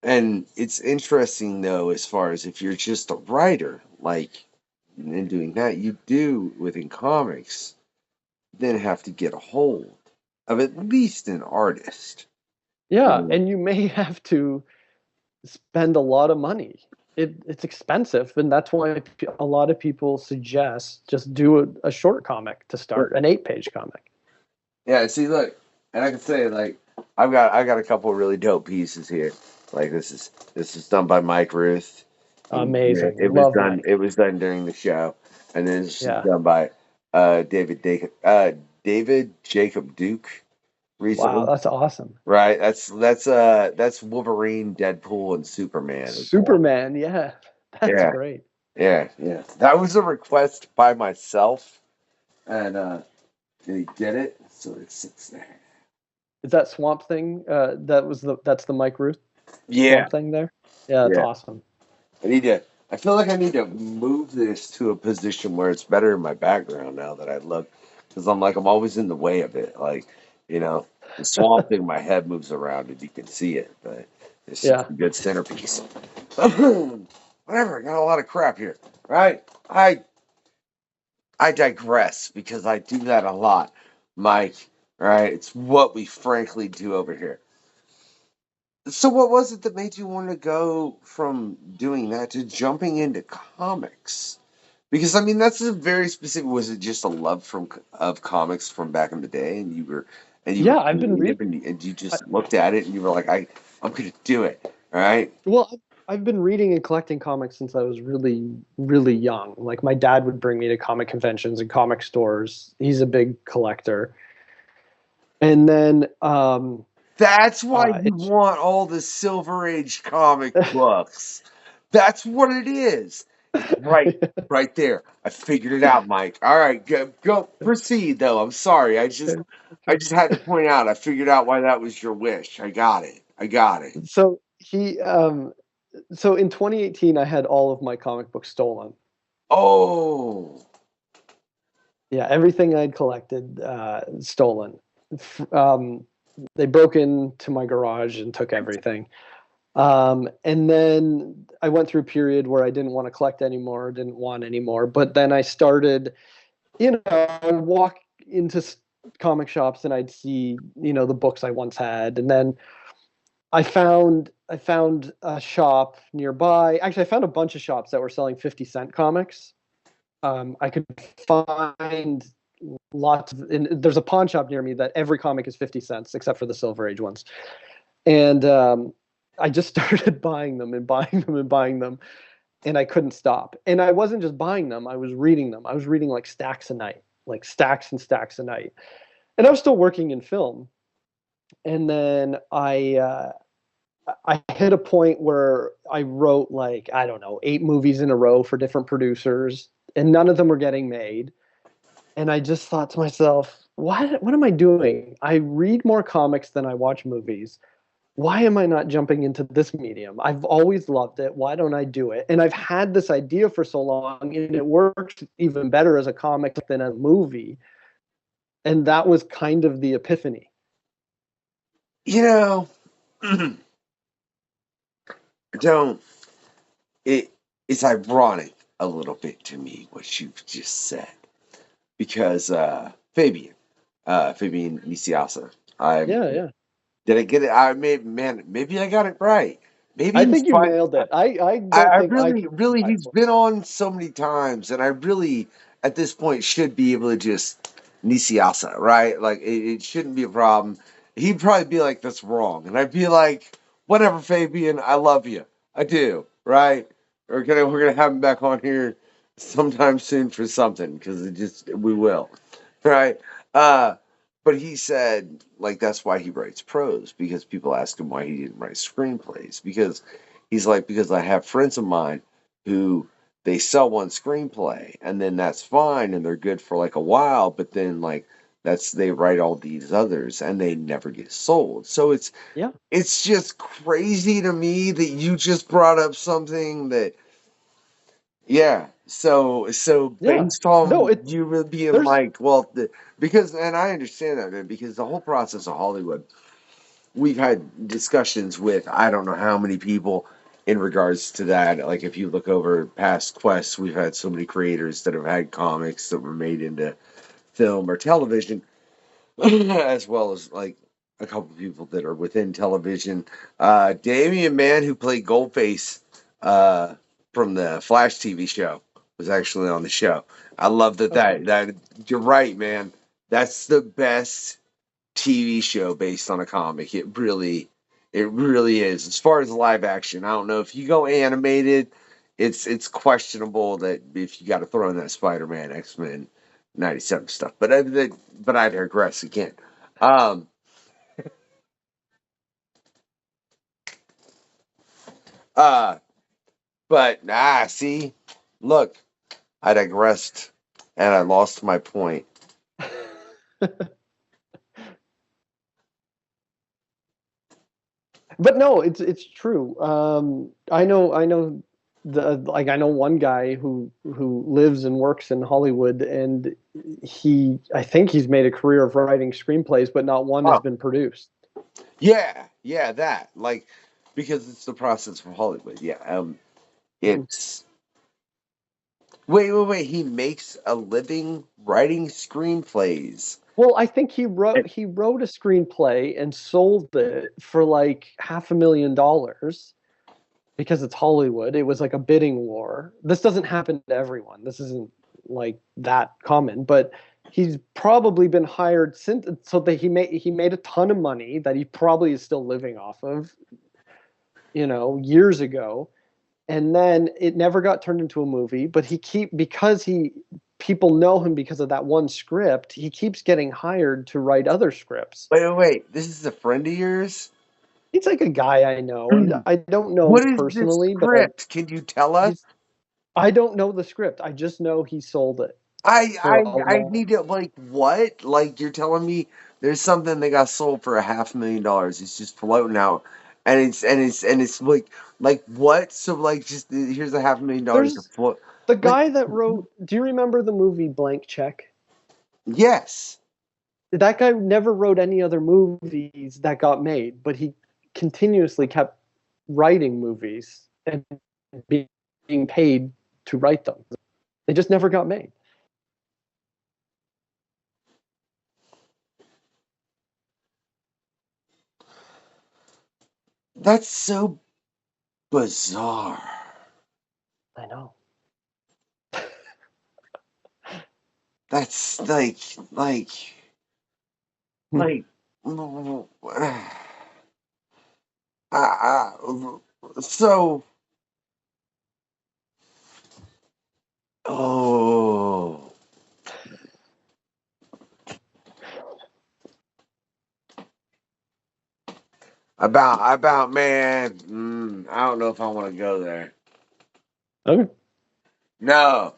And it's interesting though, as far as if you're just a writer, like, and doing that, you do within comics, then have to get a hold of at least an artist. Yeah, and you may have to spend a lot of money. It's expensive, and that's why a lot of people suggest just do a short comic to start, an 8-page comic. Yeah, see, look, and I can say, like, I got a couple of really dope pieces here. Like, this is done by Mike Ruth. Amazing. It was done. Mike. It was done during the show, and then this is done by David Jacob Duke. Recently. Wow, that's awesome. Right, that's Wolverine, Deadpool, and Superman. Superman, yeah, that's great. Yeah. That was a request by myself, and he did it, so it sits there. Is that Swamp Thing? That's the Mike Ruth. Swamp Thing there. Yeah, that's awesome. I feel like I need to move this to a position where it's better in my background now that I look, because I'm always in the way of it. Like, you know, the Swamp Thing, my head moves around and you can see it, but it's just a good centerpiece. Whatever, I got a lot of crap here, right? I digress because I do that a lot, Mike, right? It's what we frankly do over here. So what was it that made you want to go from doing that to jumping into comics? Because, I mean, that's a very specific. Was it just a love of comics from back in the day, and I've been reading, and you just looked at it and you were like, I'm going to do it, all right? Well, I've been reading and collecting comics since I was really, really young. Like, my dad would bring me to comic conventions and comic stores. He's a big collector. And then that's why you want all the Silver Age comic books. That's what it is. Right there. I figured it out, Mike. All right, go proceed though. I'm sorry. I just had to point out. I figured out why that was your wish. I got it. So so in 2018 I had all of my comic books stolen. Oh. Yeah, everything I'd collected stolen. They broke into my garage and took everything. And then I went through a period where I didn't want to collect anymore, didn't want anymore. But then I started, I'd walk into comic shops and I'd see, the books I once had. And then I found a shop nearby. Actually, I found a bunch of shops that were selling 50-cent comics. I could find lots of, and there's a pawn shop near me that every comic is 50 cents except for the Silver Age ones. And I just started buying them, and I couldn't stop. And I wasn't just buying them, I was reading them. I was reading like stacks a night, like stacks and stacks a night. And I was still working in film. And then I hit a point where I wrote 8 movies in a row for different producers, and none of them were getting made. And I just thought to myself, what am I doing? I read more comics than I watch movies. Why am I not jumping into this medium? I've always loved it. Why don't I do it? And I've had this idea for so long, and it works even better as a comic than a movie. And that was kind of the epiphany. You know, don't it's ironic a little bit to me what you've just said because Fabian Niciasa, Yeah. did I get it? Maybe I got it right. Maybe I he's think you fine. nailed it. I don't I think I really, can. really, he's been on so many times, and I really, at this point, should be able to just Nisiasa, right? Like, it shouldn't be a problem. He'd probably be like, that's wrong. And I'd be like, whatever, Fabian, I love you. I do, right? We're gonna have him back on here sometime soon for something, because we will, right? Uh, but he said, like, that's why he writes prose, because people ask him why he didn't write screenplays, because he's like, because I have friends of mine who they sell one screenplay and then that's fine and they're good for like a while, but then like they write all these others and they never get sold. So Yeah. it's just crazy to me that you just brought up something that yeah. So Yeah. based No, on you really being there's like, well, because and I understand that man, because the whole process of Hollywood we've had discussions with I don't know how many people in regards to that. Like if you look over past quests, we've had so many creators that have had comics that were made into film or television, as well as like a couple of people that are within television. Damian Mann, who played Goldface from the Flash TV show, was actually on the show. I love that you're right, man. That's the best TV show based on a comic. It really is. As far as live action, I don't know if you go animated, it's questionable that if you got to throw in that Spider-Man, X-Men, 97 stuff. But I digress again. Um, uh, but see, look, I digressed and I lost my point. but no, it's true. I know I know one guy who lives and works in Hollywood, and I think he's made a career of writing screenplays, but not one has Oh, been produced. yeah, that like because it's the process of Hollywood. Yeah, Mhm. it's wait. He makes a living writing screenplays. Well, I think he And- wrote a screenplay and sold it for like $500,000 because it's Hollywood. It was like a bidding war. This doesn't happen to everyone. This isn't like that common, but he's probably been hired since so that he made a ton of money that he probably is still living off of, years ago. And then it never got turned into a movie, but because he people know him because of that one script, he keeps getting hired to write other scripts. wait. This is a friend of yours. He's like a guy I know. I don't know What is this personally, but script? Can you tell us? he's I don't know the script. I just know he sold it I for I a I long. need to like what? Like you're telling me there's something that got sold for $500,000. It's just floating out, and it's like what? So like just here's $500,000 to There's float. the Like guy that wrote. Do you remember the movie Blank Check? yes, That guy never wrote any other movies that got made, but he continuously kept writing movies and being paid to write them. They just never got made. that's so bizarre. I know. That's like so oh about man I don't know if I want to go there. Okay. No,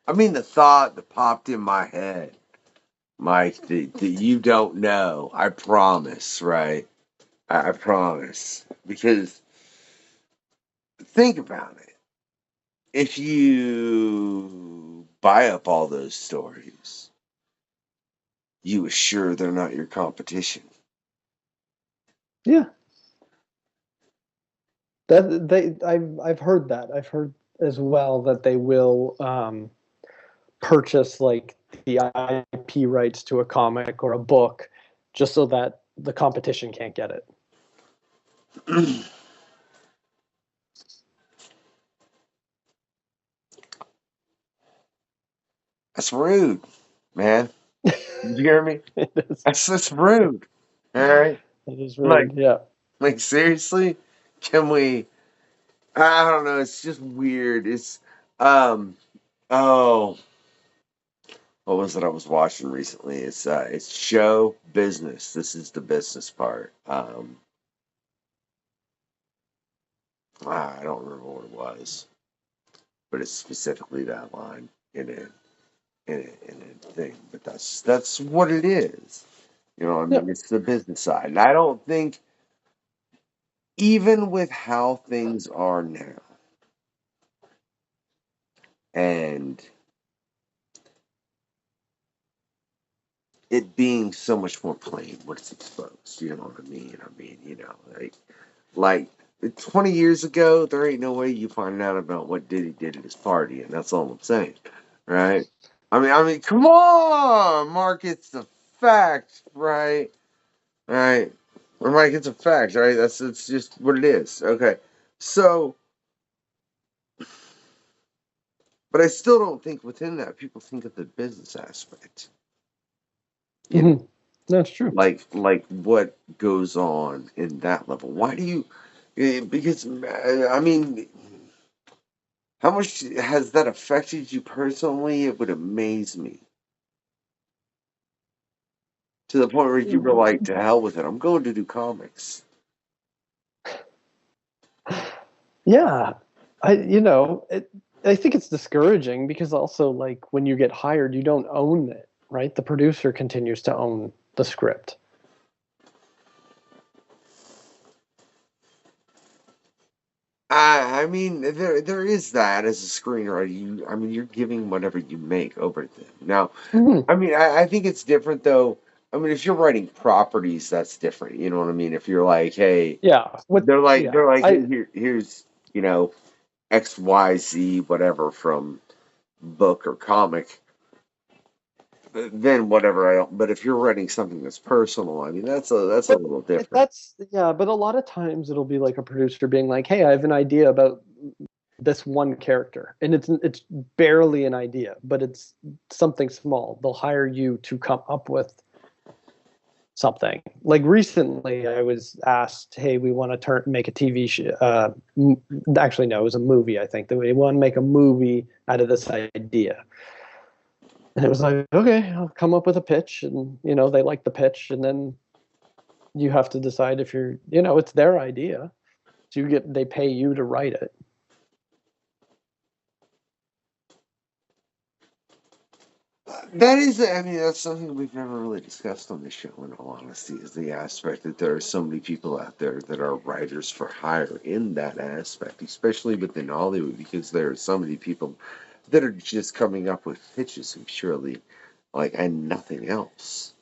I mean the thought that popped in my head Mike, that you don't know. I promise, right? I promise. Because think about it. If you buy up all those stories, you assure they're not your competition. Yeah. I've heard that. I've heard as well that they will purchase like the IP rights to a comic or a book just so that the competition can't get it. That's rude, man. You hear me? It is, That's rude. All right. it is Like, rude. Yeah. seriously? Can we? I don't know. It's just weird. It's oh, what was it I was watching recently? It's show business. This is the business part. I don't remember what it was, but it's specifically that line in a thing. But that's what it is. You know what I mean? Yeah. It's the business side. And I don't think, even with how things are now, and it being so much more plain when it's exposed, you know what I mean? Like 20 years ago, there ain't no way you find out about what Diddy did at his party, and that's all I'm saying, right? I mean, come on, Mark, it's a fact, right? Right? Or Mike, it's a fact, right? It's just what it is. Okay, so, but I still don't think within that people think of the business aspect. You know, Mhm. That's true. like what goes on in that level. Why do you? Because I mean, how much has that affected you personally? It would amaze me to the point where you were like, "To hell with it! I'm going to do comics." Yeah. I think it's discouraging because also like when you get hired, you don't own it, right? The producer continues to own the script. I mean, there is that as a screenwriter. You're giving whatever you make over to them. Now, Mhm. I think it's different though. I mean, if you're writing properties, that's different. You know what I mean? If you're like, hey, Yeah. they're like, hey, I here's XYZ whatever from book or comic, then whatever. I don't. But if you're writing something that's personal, I mean, that's a but little different. that's yeah, but a lot of times it'll be like a producer being like, "Hey, I have an idea about this one character." And it's barely an idea, but it's something small. They'll hire you to come up with something. Like recently, I was asked, "Hey, we want to make a TV show." Actually, no, it was a movie. I think that we want to make a movie out of this idea, and it was like, "Okay, I'll come up with a pitch," and they like the pitch, and then you have to decide if it's their idea, so they pay you to write it. That is, I mean, that's something we've never really discussed on this show, in all honesty, is the aspect that there are so many people out there that are writers for hire in that aspect, especially within Hollywood, because there are so many people that are just coming up with pitches and purely, and nothing else.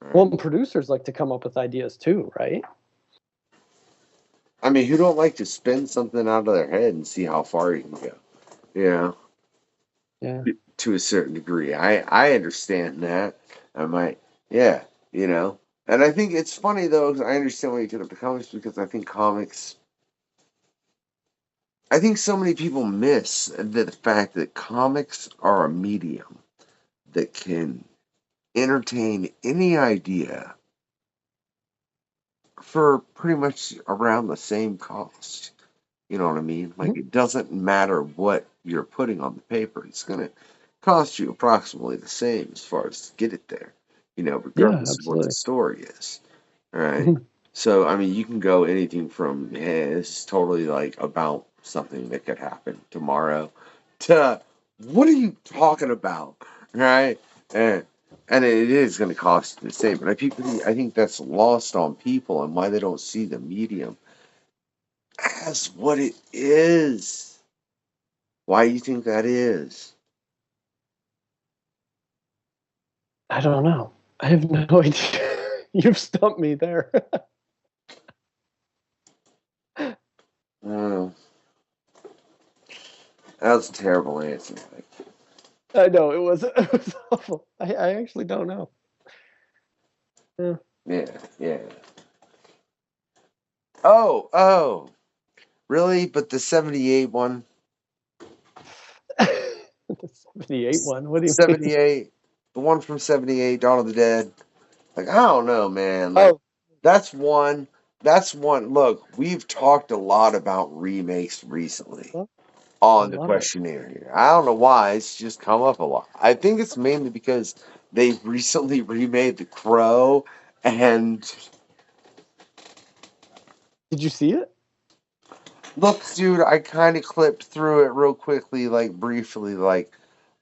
Well, Right? and producers like to come up with ideas too, right? I mean, who don't like to spin something out of their head and see how far you can go? You know? Yeah. To a certain degree. I understand that. I might, yeah, And I think it's funny though, 'cause I understand why you get up to comics because I think so many people miss the fact that comics are a medium that can entertain any idea for pretty much around the same cost. You know what I mean? Like, Mhm. it doesn't matter what you're putting on the paper. It's going to cost you approximately the same as far as to get it there, Yeah, regardless of what the absolutely. story is. All right. Mhm. So, I mean, you can go anything from, hey, this is totally like about something that could happen tomorrow to, what are you talking about? Right? And And it is going to cost the same. But I think that's lost on people and why they don't see the medium as what it is. Why do you think that is? I don't know. I have no idea. You've stumped me there. I don't know. That was a terrible answer. I know it was awful. I actually don't know. Yeah. Oh. Really? But the 78 one? The 78 one. What do you mean? 78? The one from 78, Dawn of the Dead? Like, I don't know, man. Like, Oh, that's one. That's one. Look, we've talked a lot about remakes recently I on the love it. questionnaire here. I don't know why. It's just come up a lot. I think it's mainly because they've recently remade The Crow, and Did you see it? look, dude, I kind of clipped through it real quickly, like briefly,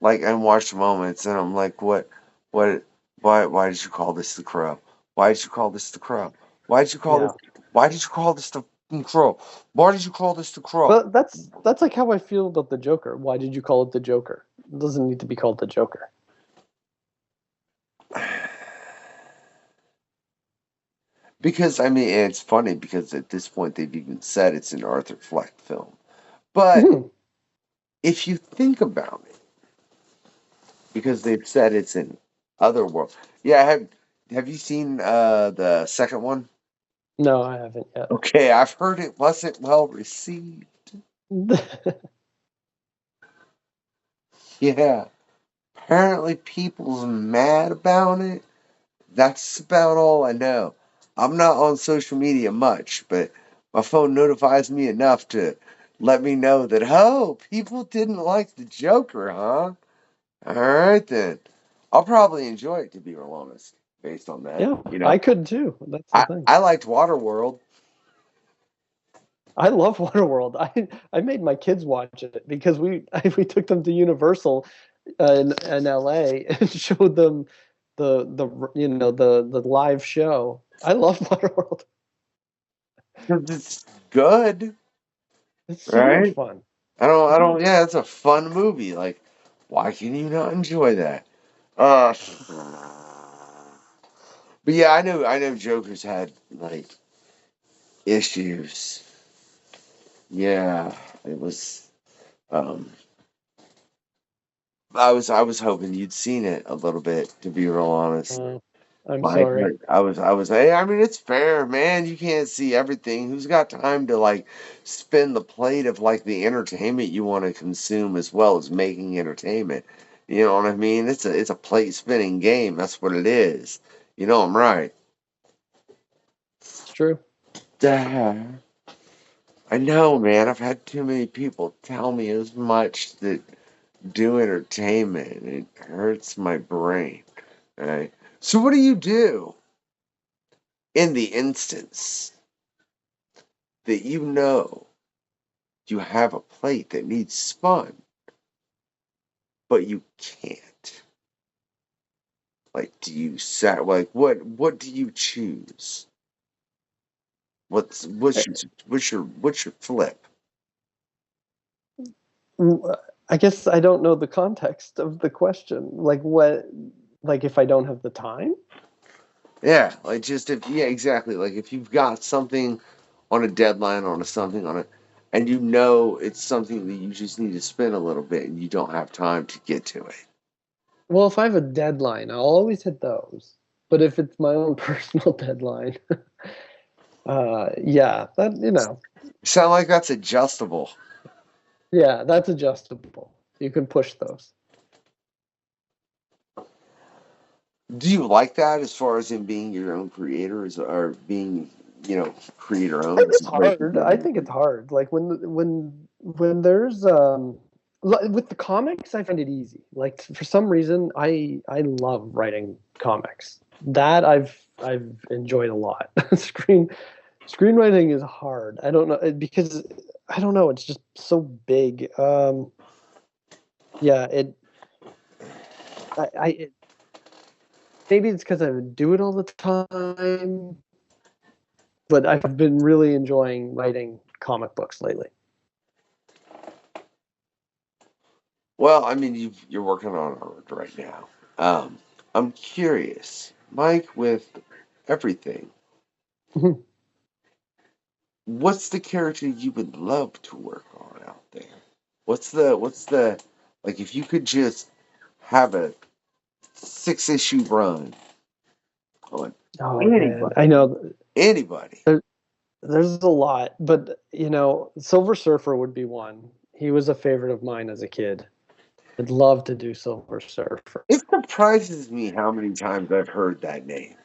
and watched moments, and I'm like, what, why did you call this The Crow? Why did you call this The Crow? Why did you call Yeah. this? Why did you call this The fucking Crow? Why did you call this The Crow? Well, that's like how I feel about the Joker. Why did you call it the Joker? It doesn't need to be called the Joker. Because I mean, it's funny because at this point they've even said it's an Arthur Fleck film. But if you think about it, because they've said it's in other world. Yeah, have you seen the second one? No, I haven't yet. Okay, I've heard it wasn't well received. Yeah, apparently people's mad about it. That's about all I know. I'm not on social media much, but my phone notifies me enough to let me know that, oh, people didn't like the Joker, huh? All right, then. I'll probably enjoy it, to be real honest, based on that. Yeah, You I know, could too. That's the thing. I liked Waterworld. I love Waterworld. I made my kids watch it because we took them to Universal in LA and showed them the live show. I love Waterworld. 'Cause it's good, It's so much right? fun. Yeah, it's a fun movie. Like, why can you not enjoy that? Uh, but yeah, I know Joker's had, like, issues. Yeah, it was. Um, I was hoping you'd seen it a little bit, to be real honest. I'm Like, sorry. hey, I mean, it's fair, man. You can't see everything. Who's got time to like spin the plate of like the entertainment you want to consume as well as making entertainment? You know what I mean? It's a plate spinning game. That's what it is. You know, I'm right. It's true. Duh. I know, man. I've had too many people tell me as much that do entertainment. It hurts my brain. Right? So what do you do in the instance that you have a plate that needs spun, but you can't? Like, do you set like what do you choose? What's your flip? I guess I don't know the context of the question. Like what? Like if I don't have the time? Yeah, like just if yeah, exactly. Like if you've got something on a deadline on a something on it, and you know it's something that you just need to spin a little bit and you don't have time to get to it. Well, if I have a deadline, I'll always hit those. But if it's my own personal deadline, yeah, Sound like that's adjustable. yeah, that's adjustable. You can push those. Do you like that as far as in being your own creator or being, creator owned? It's hard. I think it's hard. Like when there's with the comics, I find it easy. Like for some reason, I love writing comics. That I've enjoyed a lot. Screenwriting is hard. I don't know because I don't know. It's just so big. Yeah, it maybe it's because I would do it all the time, but I've been really enjoying writing comic books lately. Well, I mean, you're working on it right now. I'm curious, Mike, with everything, Mhm. what's the character you would love to work on out there? What's the like if you could just have a 6-issue run on Oh man, anybody, I know anybody. there's a lot, but Silver Surfer would be one. He was a favorite of mine as a kid. I'd love to do Silver Surfer. It surprises me how many times I've heard that name.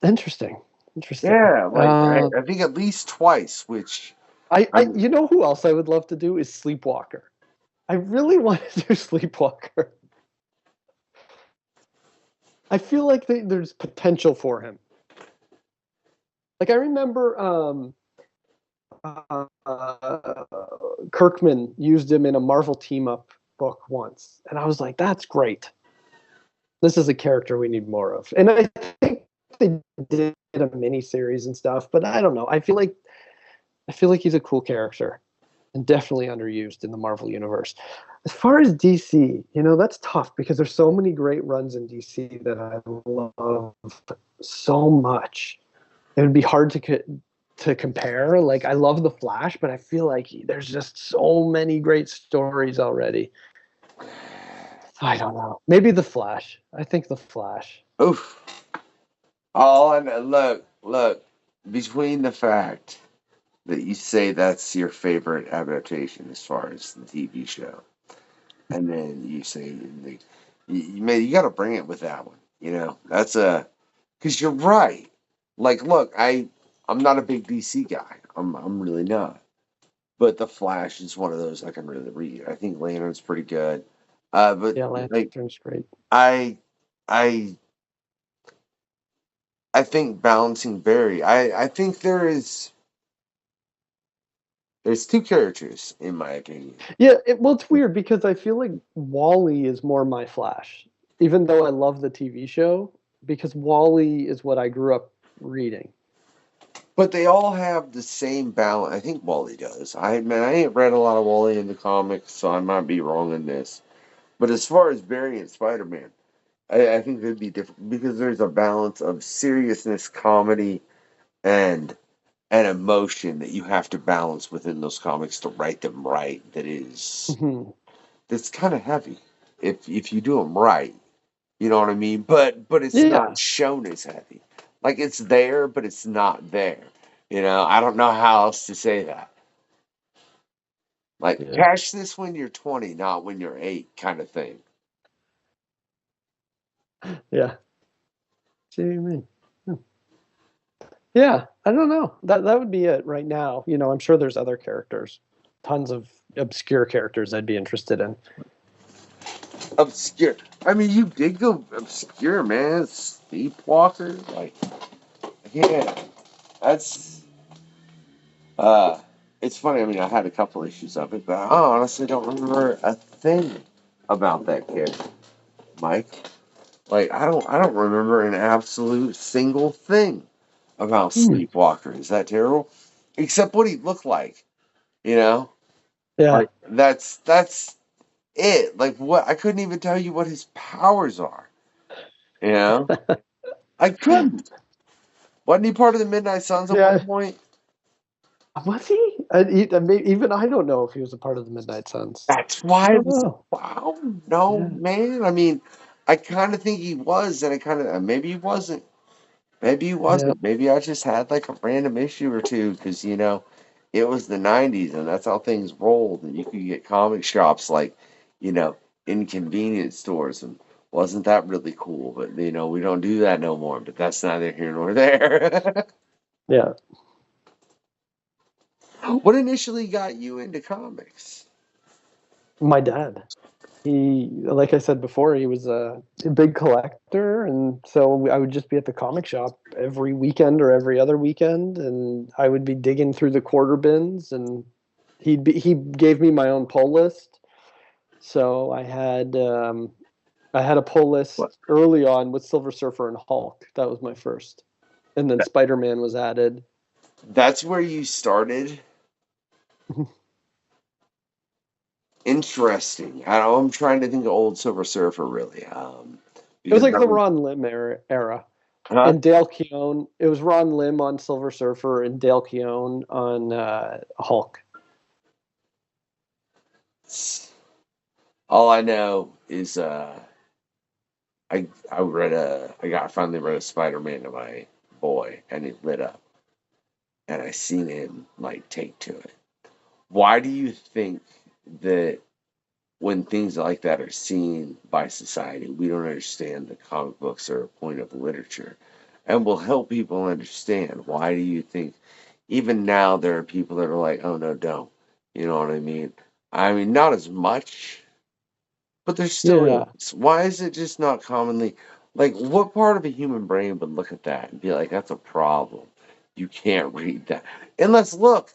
Interesting, interesting. Yeah, like I think at least twice, which I mean, You know who else I would love to do is Sleepwalker. I really want to do Sleepwalker. I feel like there's potential for him. Like I remember Kirkman used him in a Marvel team up book once, and I was like, "That's great. This is a character we need more of." And I think they did a mini series and stuff, but I don't know. I feel like he's a cool character and definitely underused in the Marvel universe. As far as DC, that's tough because there's so many great runs in DC that I love so much. It would be hard to compare. Like I love the Flash, but I feel like there's just so many great stories already. I don't know. Maybe the Flash. I think the Flash. oof. Oh, and look, between the fact that you say that's your favorite adaptation as far as the TV show, and then you say you got to bring it with that one. That's because you're right. Like, look, I'm not a big DC guy. I'm really not. But the Flash is one of those I can really read. I think Lantern's pretty good. But Yeah, like Lantern's great. I I I think Balancing Barry. I think there's two characters in my opinion. Yeah, well, it's weird because I feel like Wally is more my Flash, even though I love the TV show, because Wally is what I grew up reading. But they all have the same balance. I think Wally does. I ain't read a lot of Wally in the comics, so I might be wrong in this. But as far as Barry and Spider-Man, I think they'd be different because there's a balance of seriousness, comedy, and emotion that you have to balance within those comics to write them right. Mhm. That's kind of heavy if you do them right. You know what I mean? But it's Yeah, not shown as heavy. Like it's there, but it's not there. I don't know how else to say that. Like yeah, catch this when you're 20, not when you're 8, kind of thing. yeah. See what you mean? Hmm. Yeah, I don't know. That would be it right now. I'm sure there's other characters, tons of obscure characters I'd be interested in. Obscure. I mean, you did go obscure, man. Sleepwalker, like, yeah, that's uh. It's funny. I mean, I had a couple issues of it, but I honestly don't remember a thing about that character, Mike. Like, I don't remember an absolute single thing about Hmm. Sleepwalker. Is that terrible? Except what he looked like, you know? Yeah, Like that's it. Like what I couldn't even tell you what his powers are. You know? I couldn't. Wasn't he part of the Midnight Suns at one yeah. point? Was he? Even I don't know if he was a part of the Midnight Suns. That's I why I don't was know. wow, no, Yeah, man. I mean, I kinda think he was, and I kinda maybe he wasn't. Maybe he yeah, wasn't. Maybe I just had like a random issue or two because it was the '90s and that's how things rolled, and you could get comic shops like you know in convenience stores, and wasn't that really cool? But we don't do that no more. But that's neither here nor there. yeah. What initially got you into comics? My dad. He, like I said before, he was a big collector, and so I would just be at the comic shop every weekend or every other weekend, and I would be digging through the quarter bins, and he gave me my own pull list, so I I had a pull list What? early on with Silver Surfer and Hulk. That was my first. And then Spider-Man was added. That's where you started? Interesting. I'm trying to think of old Silver Surfer, really. It was Because like that the was, Ron Lim era. huh? And Dale Keown. It was Ron Lim on Silver Surfer and Dale Keown on Hulk. All I know is I finally read a Spider-Man to my boy, and it lit up, and I seen him like take to it. Why do you think that when things like that are seen by society, we don't understand that comic books are a point of literature, and will help people understand? Why do you think even now there are people that are like, "Oh no, don't," you know what I mean? I mean, not as much. But there still Yeah. is. Why is it just not commonly like what part of a human brain would look at that and be like, that's a problem. You can't read that. Unless look,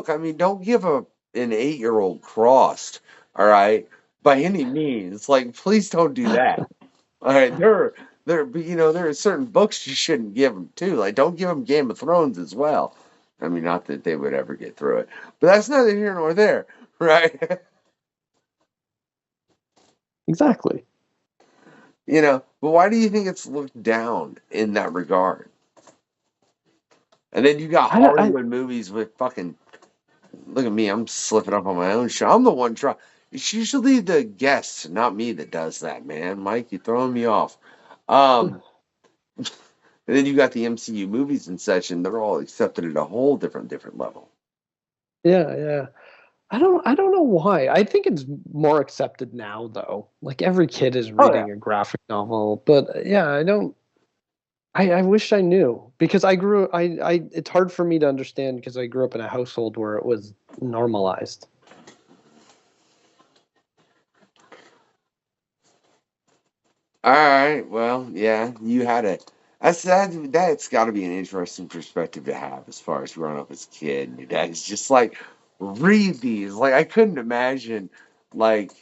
I mean, don't give an 8-year-old crossed, all right, by any means. Like, please don't do that. All right, but there are certain books you shouldn't give them too. Like, don't give them Game of Thrones as well. I mean, not that they would ever get through it, but that's neither here nor there, right? Exactly. But why do you think it's looked down in that regard? And then you got I Hollywood movies with fucking. Look at me, I'm slipping up on my own show. I'm the one trying. It's usually the guest, not me, that does that, man. Mike, you're throwing me off. Um, and then you got the MCU movies and such, and they're all accepted at a whole different level. yeah. I don't know why. I think it's more accepted now though. Like every kid is Oh yeah. reading a graphic novel. But yeah, I wish I knew because it's hard for me to understand because I grew up in a household where it was normalized. All right. Well, yeah, you had it. That's got to be an interesting perspective to have as far as growing up as a kid. And your dad's just like, read these. Like, I couldn't imagine, like,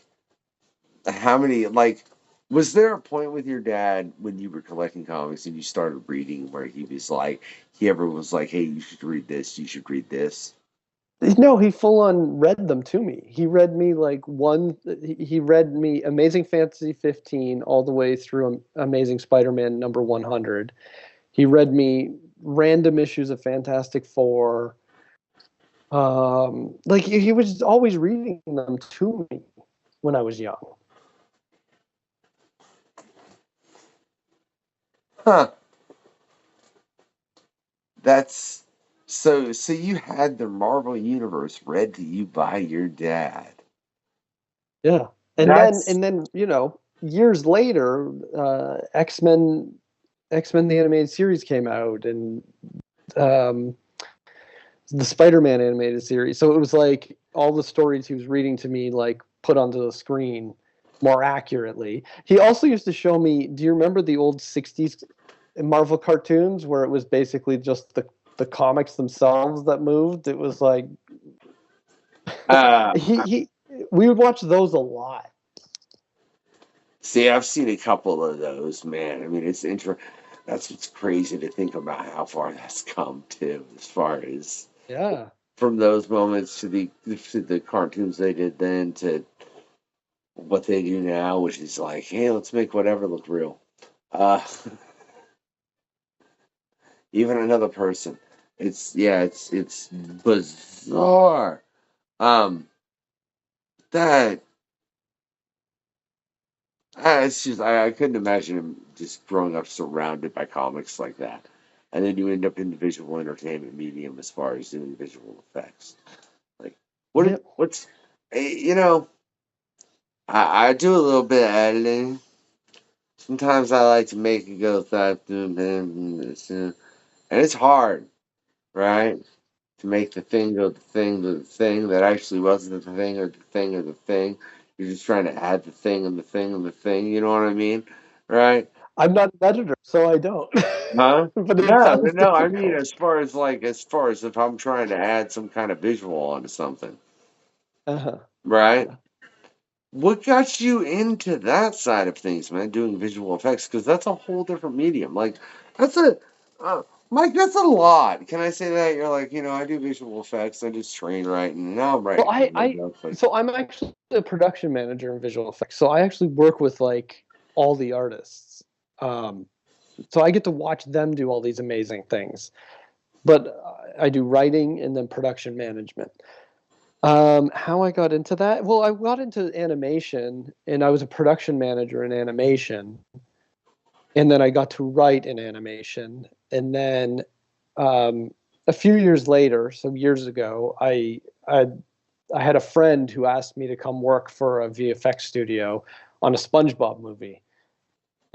how many, like, was there a point with your dad when you were collecting comics and you started reading where he ever was like, hey, you should read this, you should read this? No, he full on read them to me. He read me he read me Amazing Fantasy 15 all the way through Amazing Spider-Man number 100. He read me random issues of Fantastic Four. Like he was always reading them to me when I was young. Huh. That's so you had the Marvel Universe read to you by your dad. Yeah. That's And then, years later, X-Men the animated series came out and um the Spider-Man animated series. So it was like all the stories he was reading to me like put onto the screen more accurately. He also used to show me, do you remember the old 60s Marvel cartoons where it was basically just the comics themselves that moved? It was like uh he we would watch those a lot. See, I've seen a couple of those, man. I mean, it's interesting. That's what's crazy to think about how far that's come to, as far as Yeah. from those moments to the cartoons they did then to what they do now, which is like, hey, let's make whatever look real. Uh, even another person. It's bizarre. Um, that it's just I couldn't imagine him just growing up surrounded by comics like that, and then you end up in the visual entertainment medium as far as doing visual effects. Like Yep. what's you know I do a little bit of editing. Sometimes I like to make it go and it's hard, right? To make the thing go the thing that actually wasn't the thing or the thing or the thing. You're just trying to add the thing and the thing and the thing. You know what I mean, right? I'm not an editor, so I don't. Huh? But it No, sounds no. I mean, difficult. as far as if I'm trying to add some kind of visual onto something, Uh-huh. right? Yeah. what got you into that side of things, man? Doing visual effects, because that's a whole different medium. Like, that's a Mike. That's a lot. Can I say that? You're like, I do visual effects. I do screenwriting. And now I'm Well, writing. so I'm actually a production manager in visual effects. So I actually work with like all the artists. So I get to watch them do all these amazing things. But I do writing and then production management. How I got into that? Well, I got into animation, and I was a production manager in animation, and then I got to write in animation, and then a few years later, some years ago, I had a friend who asked me to come work for a VFX studio on a SpongeBob movie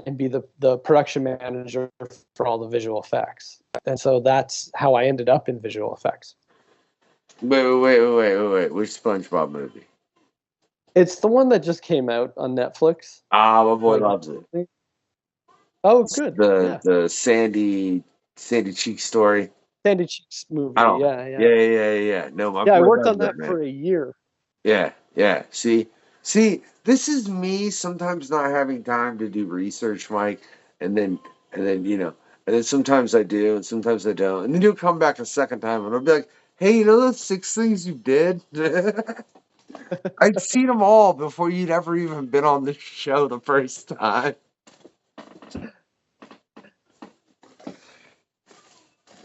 and be the production manager for all the visual effects. And so that's how I ended up in visual effects. Wait. Which SpongeBob movie? It's the one that just came out on Netflix. Ah, my boy Like, loves it. oh, good. Yeah. The Sandy Cheek story. Sandy Cheeks movie. I don't. Yeah. Yeah. No, my Yeah, I boy worked loves on that man. for a year. Yeah. See, this is me sometimes not having time to do research, Mike, and then and then sometimes I do, and sometimes I don't, and then you'll come back a second time, and I'll be like, hey, those 6 things you did? I'd seen them all before you'd ever even been on the show the first time.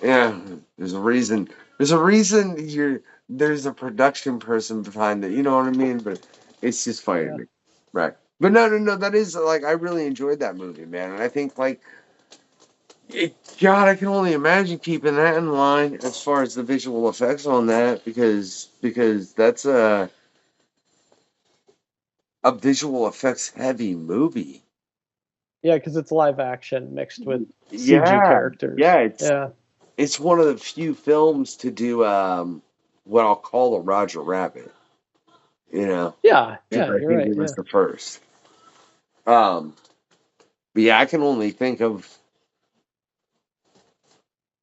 Yeah, there's a reason. There's a reason there's a production person behind it. You know what I mean? But it's just funny to me, right? But no. That is like I really enjoyed that movie, man. And I think like, God, I can only imagine keeping that in line as far as the visual effects on that because that's a visual effects heavy movie. Yeah, because it's live action mixed with CG Yeah, characters. yeah. It's one of the few films to do what I'll call a Roger Rabbit. Yeah, I you're think right. it was the first. But yeah, I can only think of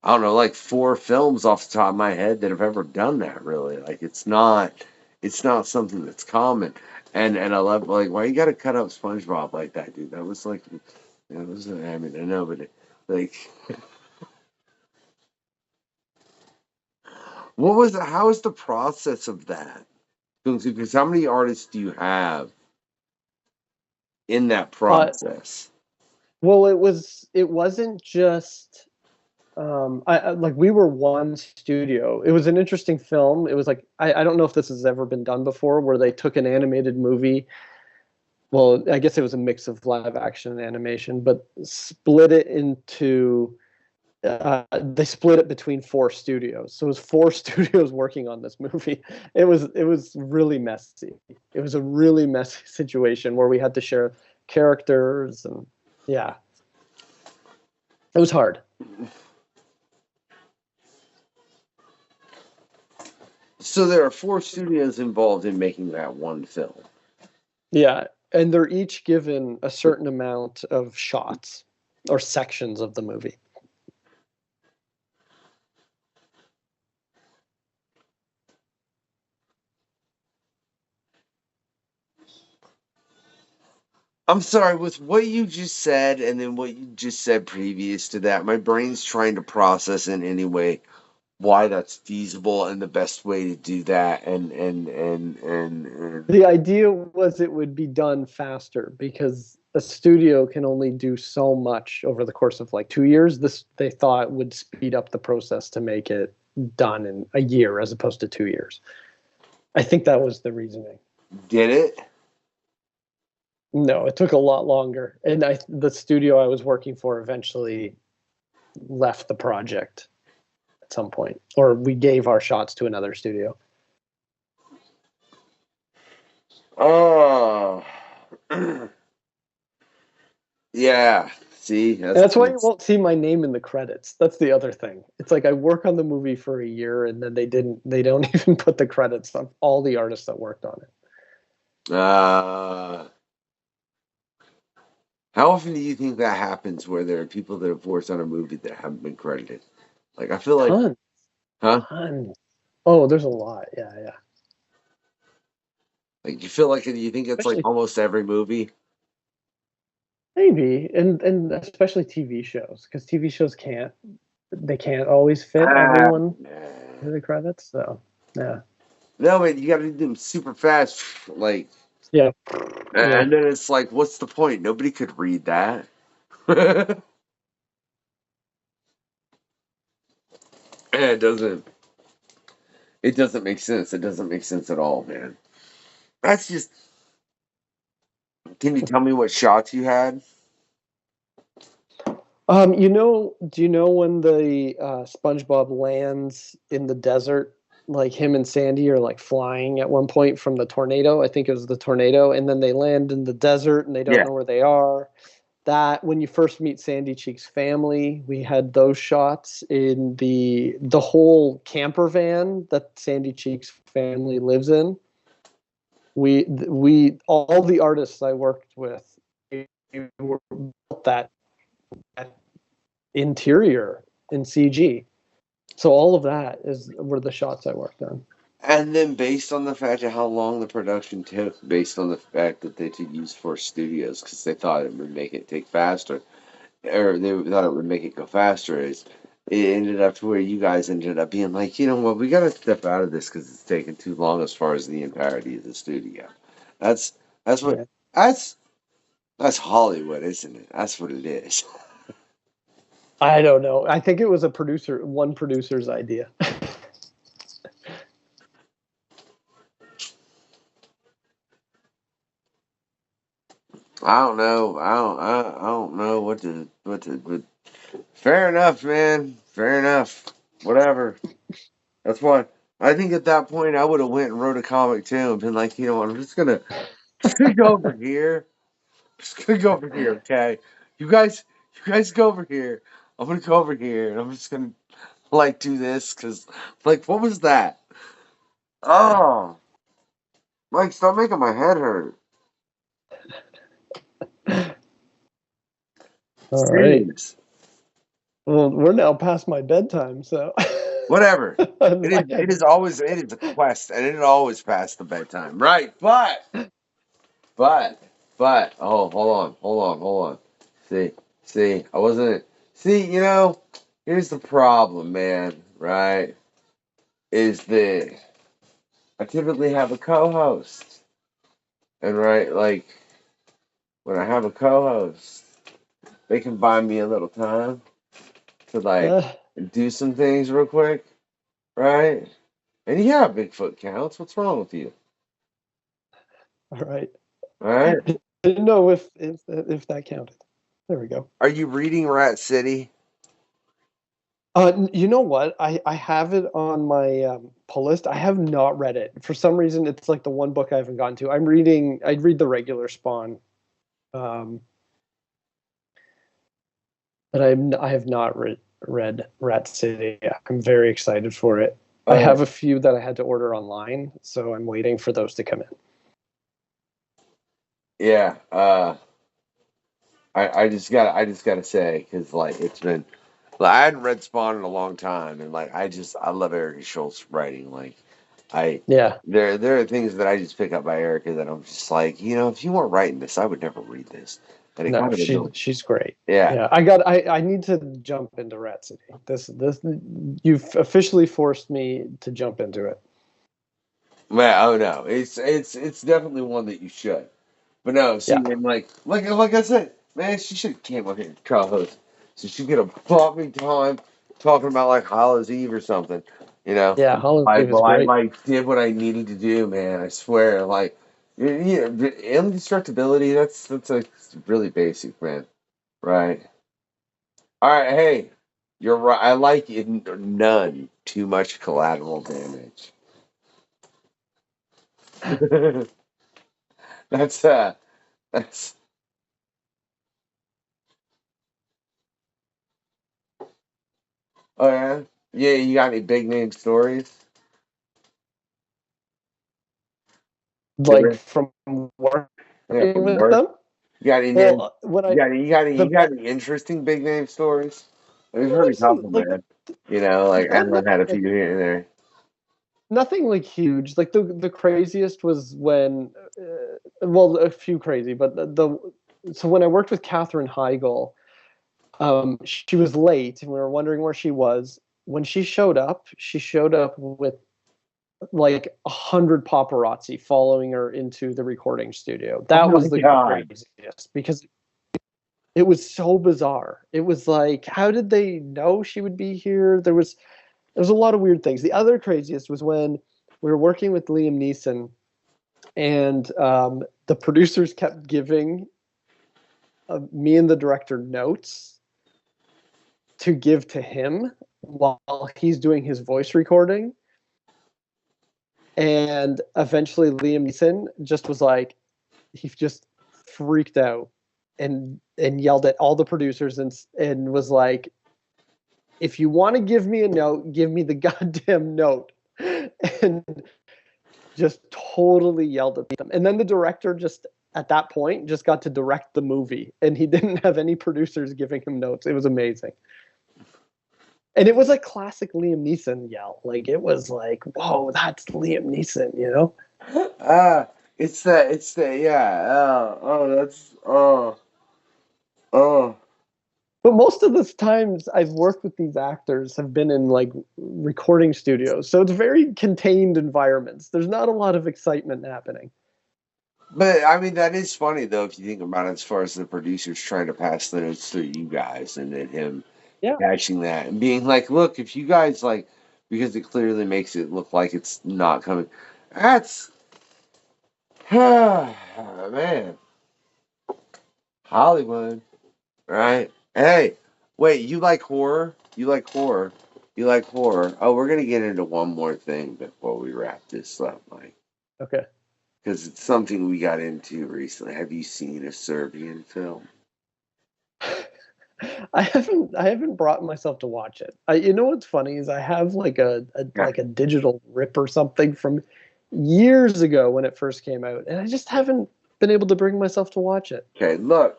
I don't know, like 4 films off the top of my head that have ever done that. Really, like it's not something that's common. And I love like why you got to cut up SpongeBob like that, dude. That was like that was I mean I know, but like. How was the process of that? Because how many artists do you have in that process? Well, it wasn't just like we were one studio. It was an interesting film. It was like I don't know if this has ever been done before, where they took an animated movie. Well, I guess it was a mix of live action and animation, but split it into they split it between 4 studios. So it was 4 studios working on this movie. It was really messy. It was a really messy situation where we had to share characters and yeah. It was hard. So there are 4 studios involved in making that one film. Yeah, and they're each given a certain amount of shots or sections of the movie. I'm sorry, with what you just said and then what you just said previous to that, my brain's trying to process in any way why that's feasible and the best way to do that and The idea was it would be done faster because a studio can only do so much over the course of like 2 years. This they thought would speed up the process to make it done in a year as opposed to 2 years. I think that was the reasoning. Did it? No, it took a lot longer. And the studio I was working for eventually left the project at some point, or we gave our shots to another studio. Oh. Yeah. See, That's why you won't see my name in the credits. That's the other thing. It's like I work on the movie for a year and then they don't even put the credits of all the artists that worked on it. How often do you think that happens where there are people that have worked on a movie that haven't been credited? Like I feel like Tons. Huh? Tons. Oh, there's a lot. Yeah. Like, you feel like you think it's like Especially almost every movie? maybe, and especially TV shows, because TV shows can't always fit everyone Nah. to the credits. So yeah, No, man, you got to do them super fast, like, yeah, yeah. and then it's like, what's the point? Nobody could read that. And it doesn't make sense. It doesn't make sense at all, man. That's just. Can you tell me what shots you had? Do you know when the SpongeBob lands in the desert? Like him and Sandy are like flying at one point from the tornado. I think it was the tornado, and then they land in the desert and they don't Yeah. know where they are. That when you first meet Sandy Cheek's family, we had those shots in the whole camper van that Sandy Cheek's family lives in. We all the artists I worked with were built that interior in CG. So all of that were the shots I worked on. And then, based on the fact of how long the production took, based on the fact that they could use four studios because they thought it would make it take faster, or they thought it would make it go faster, is it ended up to where you guys ended up being like, you know what, we got to step out of this because it's taking too long as far as the entirety of the studio. That's that's what Yeah. that's Hollywood, isn't it? That's what it is. I don't know. I think it was one producer's idea. I don't know. I don't know but fair enough, man. Fair enough. Whatever. That's why I think at that point I would have went and wrote a comic too and been like, you know what, I'm just gonna go over here. Just gonna go over here, okay? You guys go over here. I'm gonna go over here and I'm just gonna like do this because like what was that? Oh, Mike, stop making my head hurt. All right. Serious. Well, we're now past my bedtime, so Whatever. I'm It is. It is always. It is a quest, and it always past the bedtime. Right, but. Oh, hold on. See. I wasn't. See, here's the problem, man. Right, is that I typically have a co-host, and right, like when I have a co-host, they can buy me a little time to like uh, do some things real quick, right? And yeah, Bigfoot counts. What's wrong with you? all right. All right. Didn't know if that counted. There we go. Are you reading Rat City? You know what? I have it on my pull list. I have not read it. For some reason, it's like the one book I haven't gotten to. I read the regular Spawn, um, but I have not read Rat City. I'm very excited for it. I have a few that I had to order online, so I'm waiting for those to come in. Yeah. I just gotta say because like it's been like, I hadn't read Spawn in a long time, and like I love Eric Schultz's writing. Like Yeah. there are things that I just pick up by Erica that I'm just like, if you weren't writing this, I would never read this. And it No, kind of annoys. she's great. Yeah. Yeah, I need to jump into Rat City. This you've officially forced me to jump into it. Well, oh no, it's definitely one that you should. But no, see, Yeah. man, like I said, man, she should have came up here and co-host, so she could have bought me time talking about like Hallows Eve or something, Yeah, Holland I Eve is well, I great. like did what I needed to do, man. I swear, like, indestructibility. That's a really basic, man. Right. All right. Hey, you're right. I like it. None. Too much collateral damage. That's that's oh yeah. Yeah, you got any big name stories? Like from working Yeah, from with work. them. You got any Well, when you I got any you got any the you got any interesting big name stories? We've well, heard I've a seen couple, like man. Like I've Alan had a like few here and there. Nothing like huge. Like the craziest was when, well, a few crazy, but so when I worked with Katherine Heigl, she was late and we were wondering where she was. When she showed up with like 100 paparazzi following her into the recording studio. Oh That was my the God. craziest because it was so bizarre. It was like, how did they know she would be here? There was a lot of weird things. The other craziest was when we were working with Liam Neeson, and the producers kept giving me and the director notes to give to him while he's doing his voice recording. And eventually, Liam Neeson just was like, he just freaked out and yelled at all the producers and was like, if you want to give me a note, give me the goddamn note. And just totally yelled at them. And then the director just at that point just got to direct the movie and he didn't have any producers giving him notes. It was amazing. And it was like classic Liam Neeson yell. Like it was like, whoa, that's Liam Neeson, you know? Yeah. Oh. But most of the times I've worked with these actors have been in like recording studios. So it's very contained environments. There's not a lot of excitement happening. But I mean, that is funny though, if you think about it, as far as the producers trying to pass the notes to you guys and then him Yeah. catching that and being like, look, if you guys like, because it clearly makes it look like it's not coming. That's, man, Hollywood, right? Hey, wait, you like horror? You like horror? You like horror? Oh, we're going to get into one more thing before we wrap this up, Mike. Okay. Because it's something we got into recently. Have you seen a Serbian film? I haven't brought myself to watch it. You know what's funny is I have like like a digital rip or something from years ago when it first came out, and I just haven't been able to bring myself to watch it. Okay, look.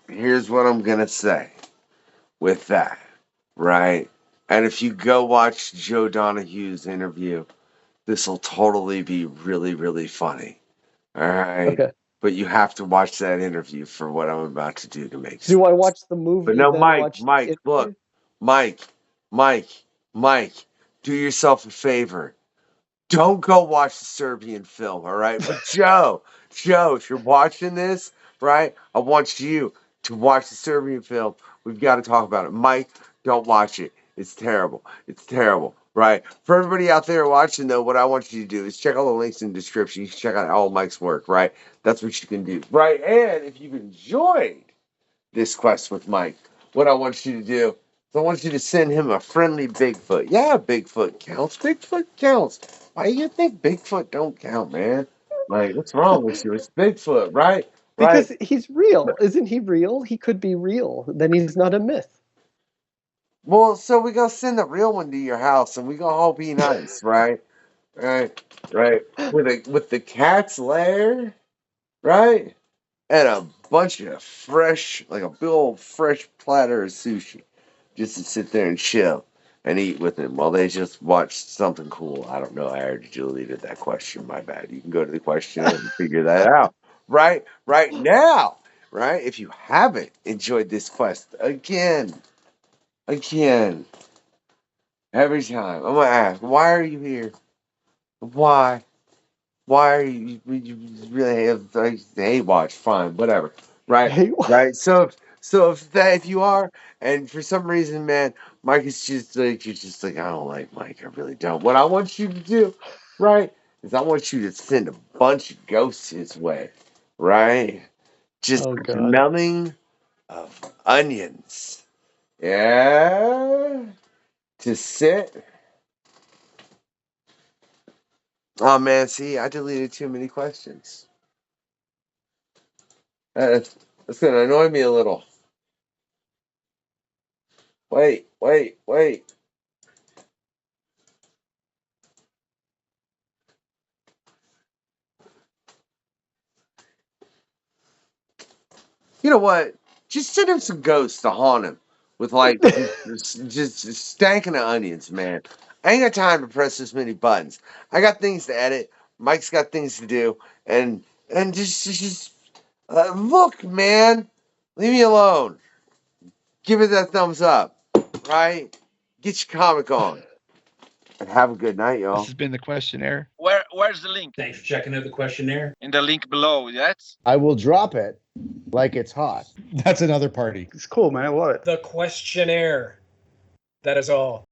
Here's what I'm gonna say with that, right? And if you go watch Joe Donahue's interview, this will totally be really, really funny. All right. Okay. But you have to watch that interview for what I'm about to do to make sense. Do I watch the But movie no, then Mike, watch the Mike, look, interview? Mike, Mike, Mike, do yourself a favor. Don't go watch the Serbian film, all right? But Joe, if you're watching this, right, I want you to watch the Serbian film. We've got to talk about it. Mike, don't watch it. It's terrible. It's terrible, right? For everybody out there watching, though, what I want you to do is check all the links in the description. You can check out all Mike's work, right? That's what you can do, right? And if you've enjoyed this quest with Mike, what I want you to do is I want you to send him a friendly Bigfoot. Yeah, Bigfoot counts. Bigfoot counts. Why do you think Bigfoot don't count, man? Like, what's wrong with you? It's Bigfoot, right? Right. Because he's real, isn't he real? He could be real. Then he's not a myth. Well, so we gonna send the real one to your house, and we gonna all be nice, right? Right, right. With the cat's lair, right? And a bunch of fresh, like a big old fresh platter of sushi, just to sit there and chill and eat with him while they just watch something cool. I don't know. I already deleted that question. My bad. You can go to the questionnaire and figure that out. Right now, right? If you haven't enjoyed this quest again, every time, I'm gonna ask, why are you here? Why? Why are you really like hate watch? Fine, whatever. Right, Hey, right. So if you are, and for some reason, man, Mike is just like you're just like I don't like Mike. I really don't. What I want you to do, right, is I want you to send a bunch of ghosts his way, right? Just oh God. smelling of onions. Yeah, to sit. Oh man, see, I deleted too many questions. That's, that's gonna annoy me a little. Wait. You know what? Just send him some ghosts to haunt him with like just stanking of onions, man. I ain't got time to press this many buttons. I got things to edit. Mike's got things to do, and just look, man, leave me alone. Give it that thumbs up, right? Get your comic on, and have a good night, y'all. This has been the questionnaire. Where's the link? Thanks for checking out the questionnaire. In the link below, yes? I will drop it like it's hot. That's another party. It's cool, man. I love it. The questionnaire. That is all.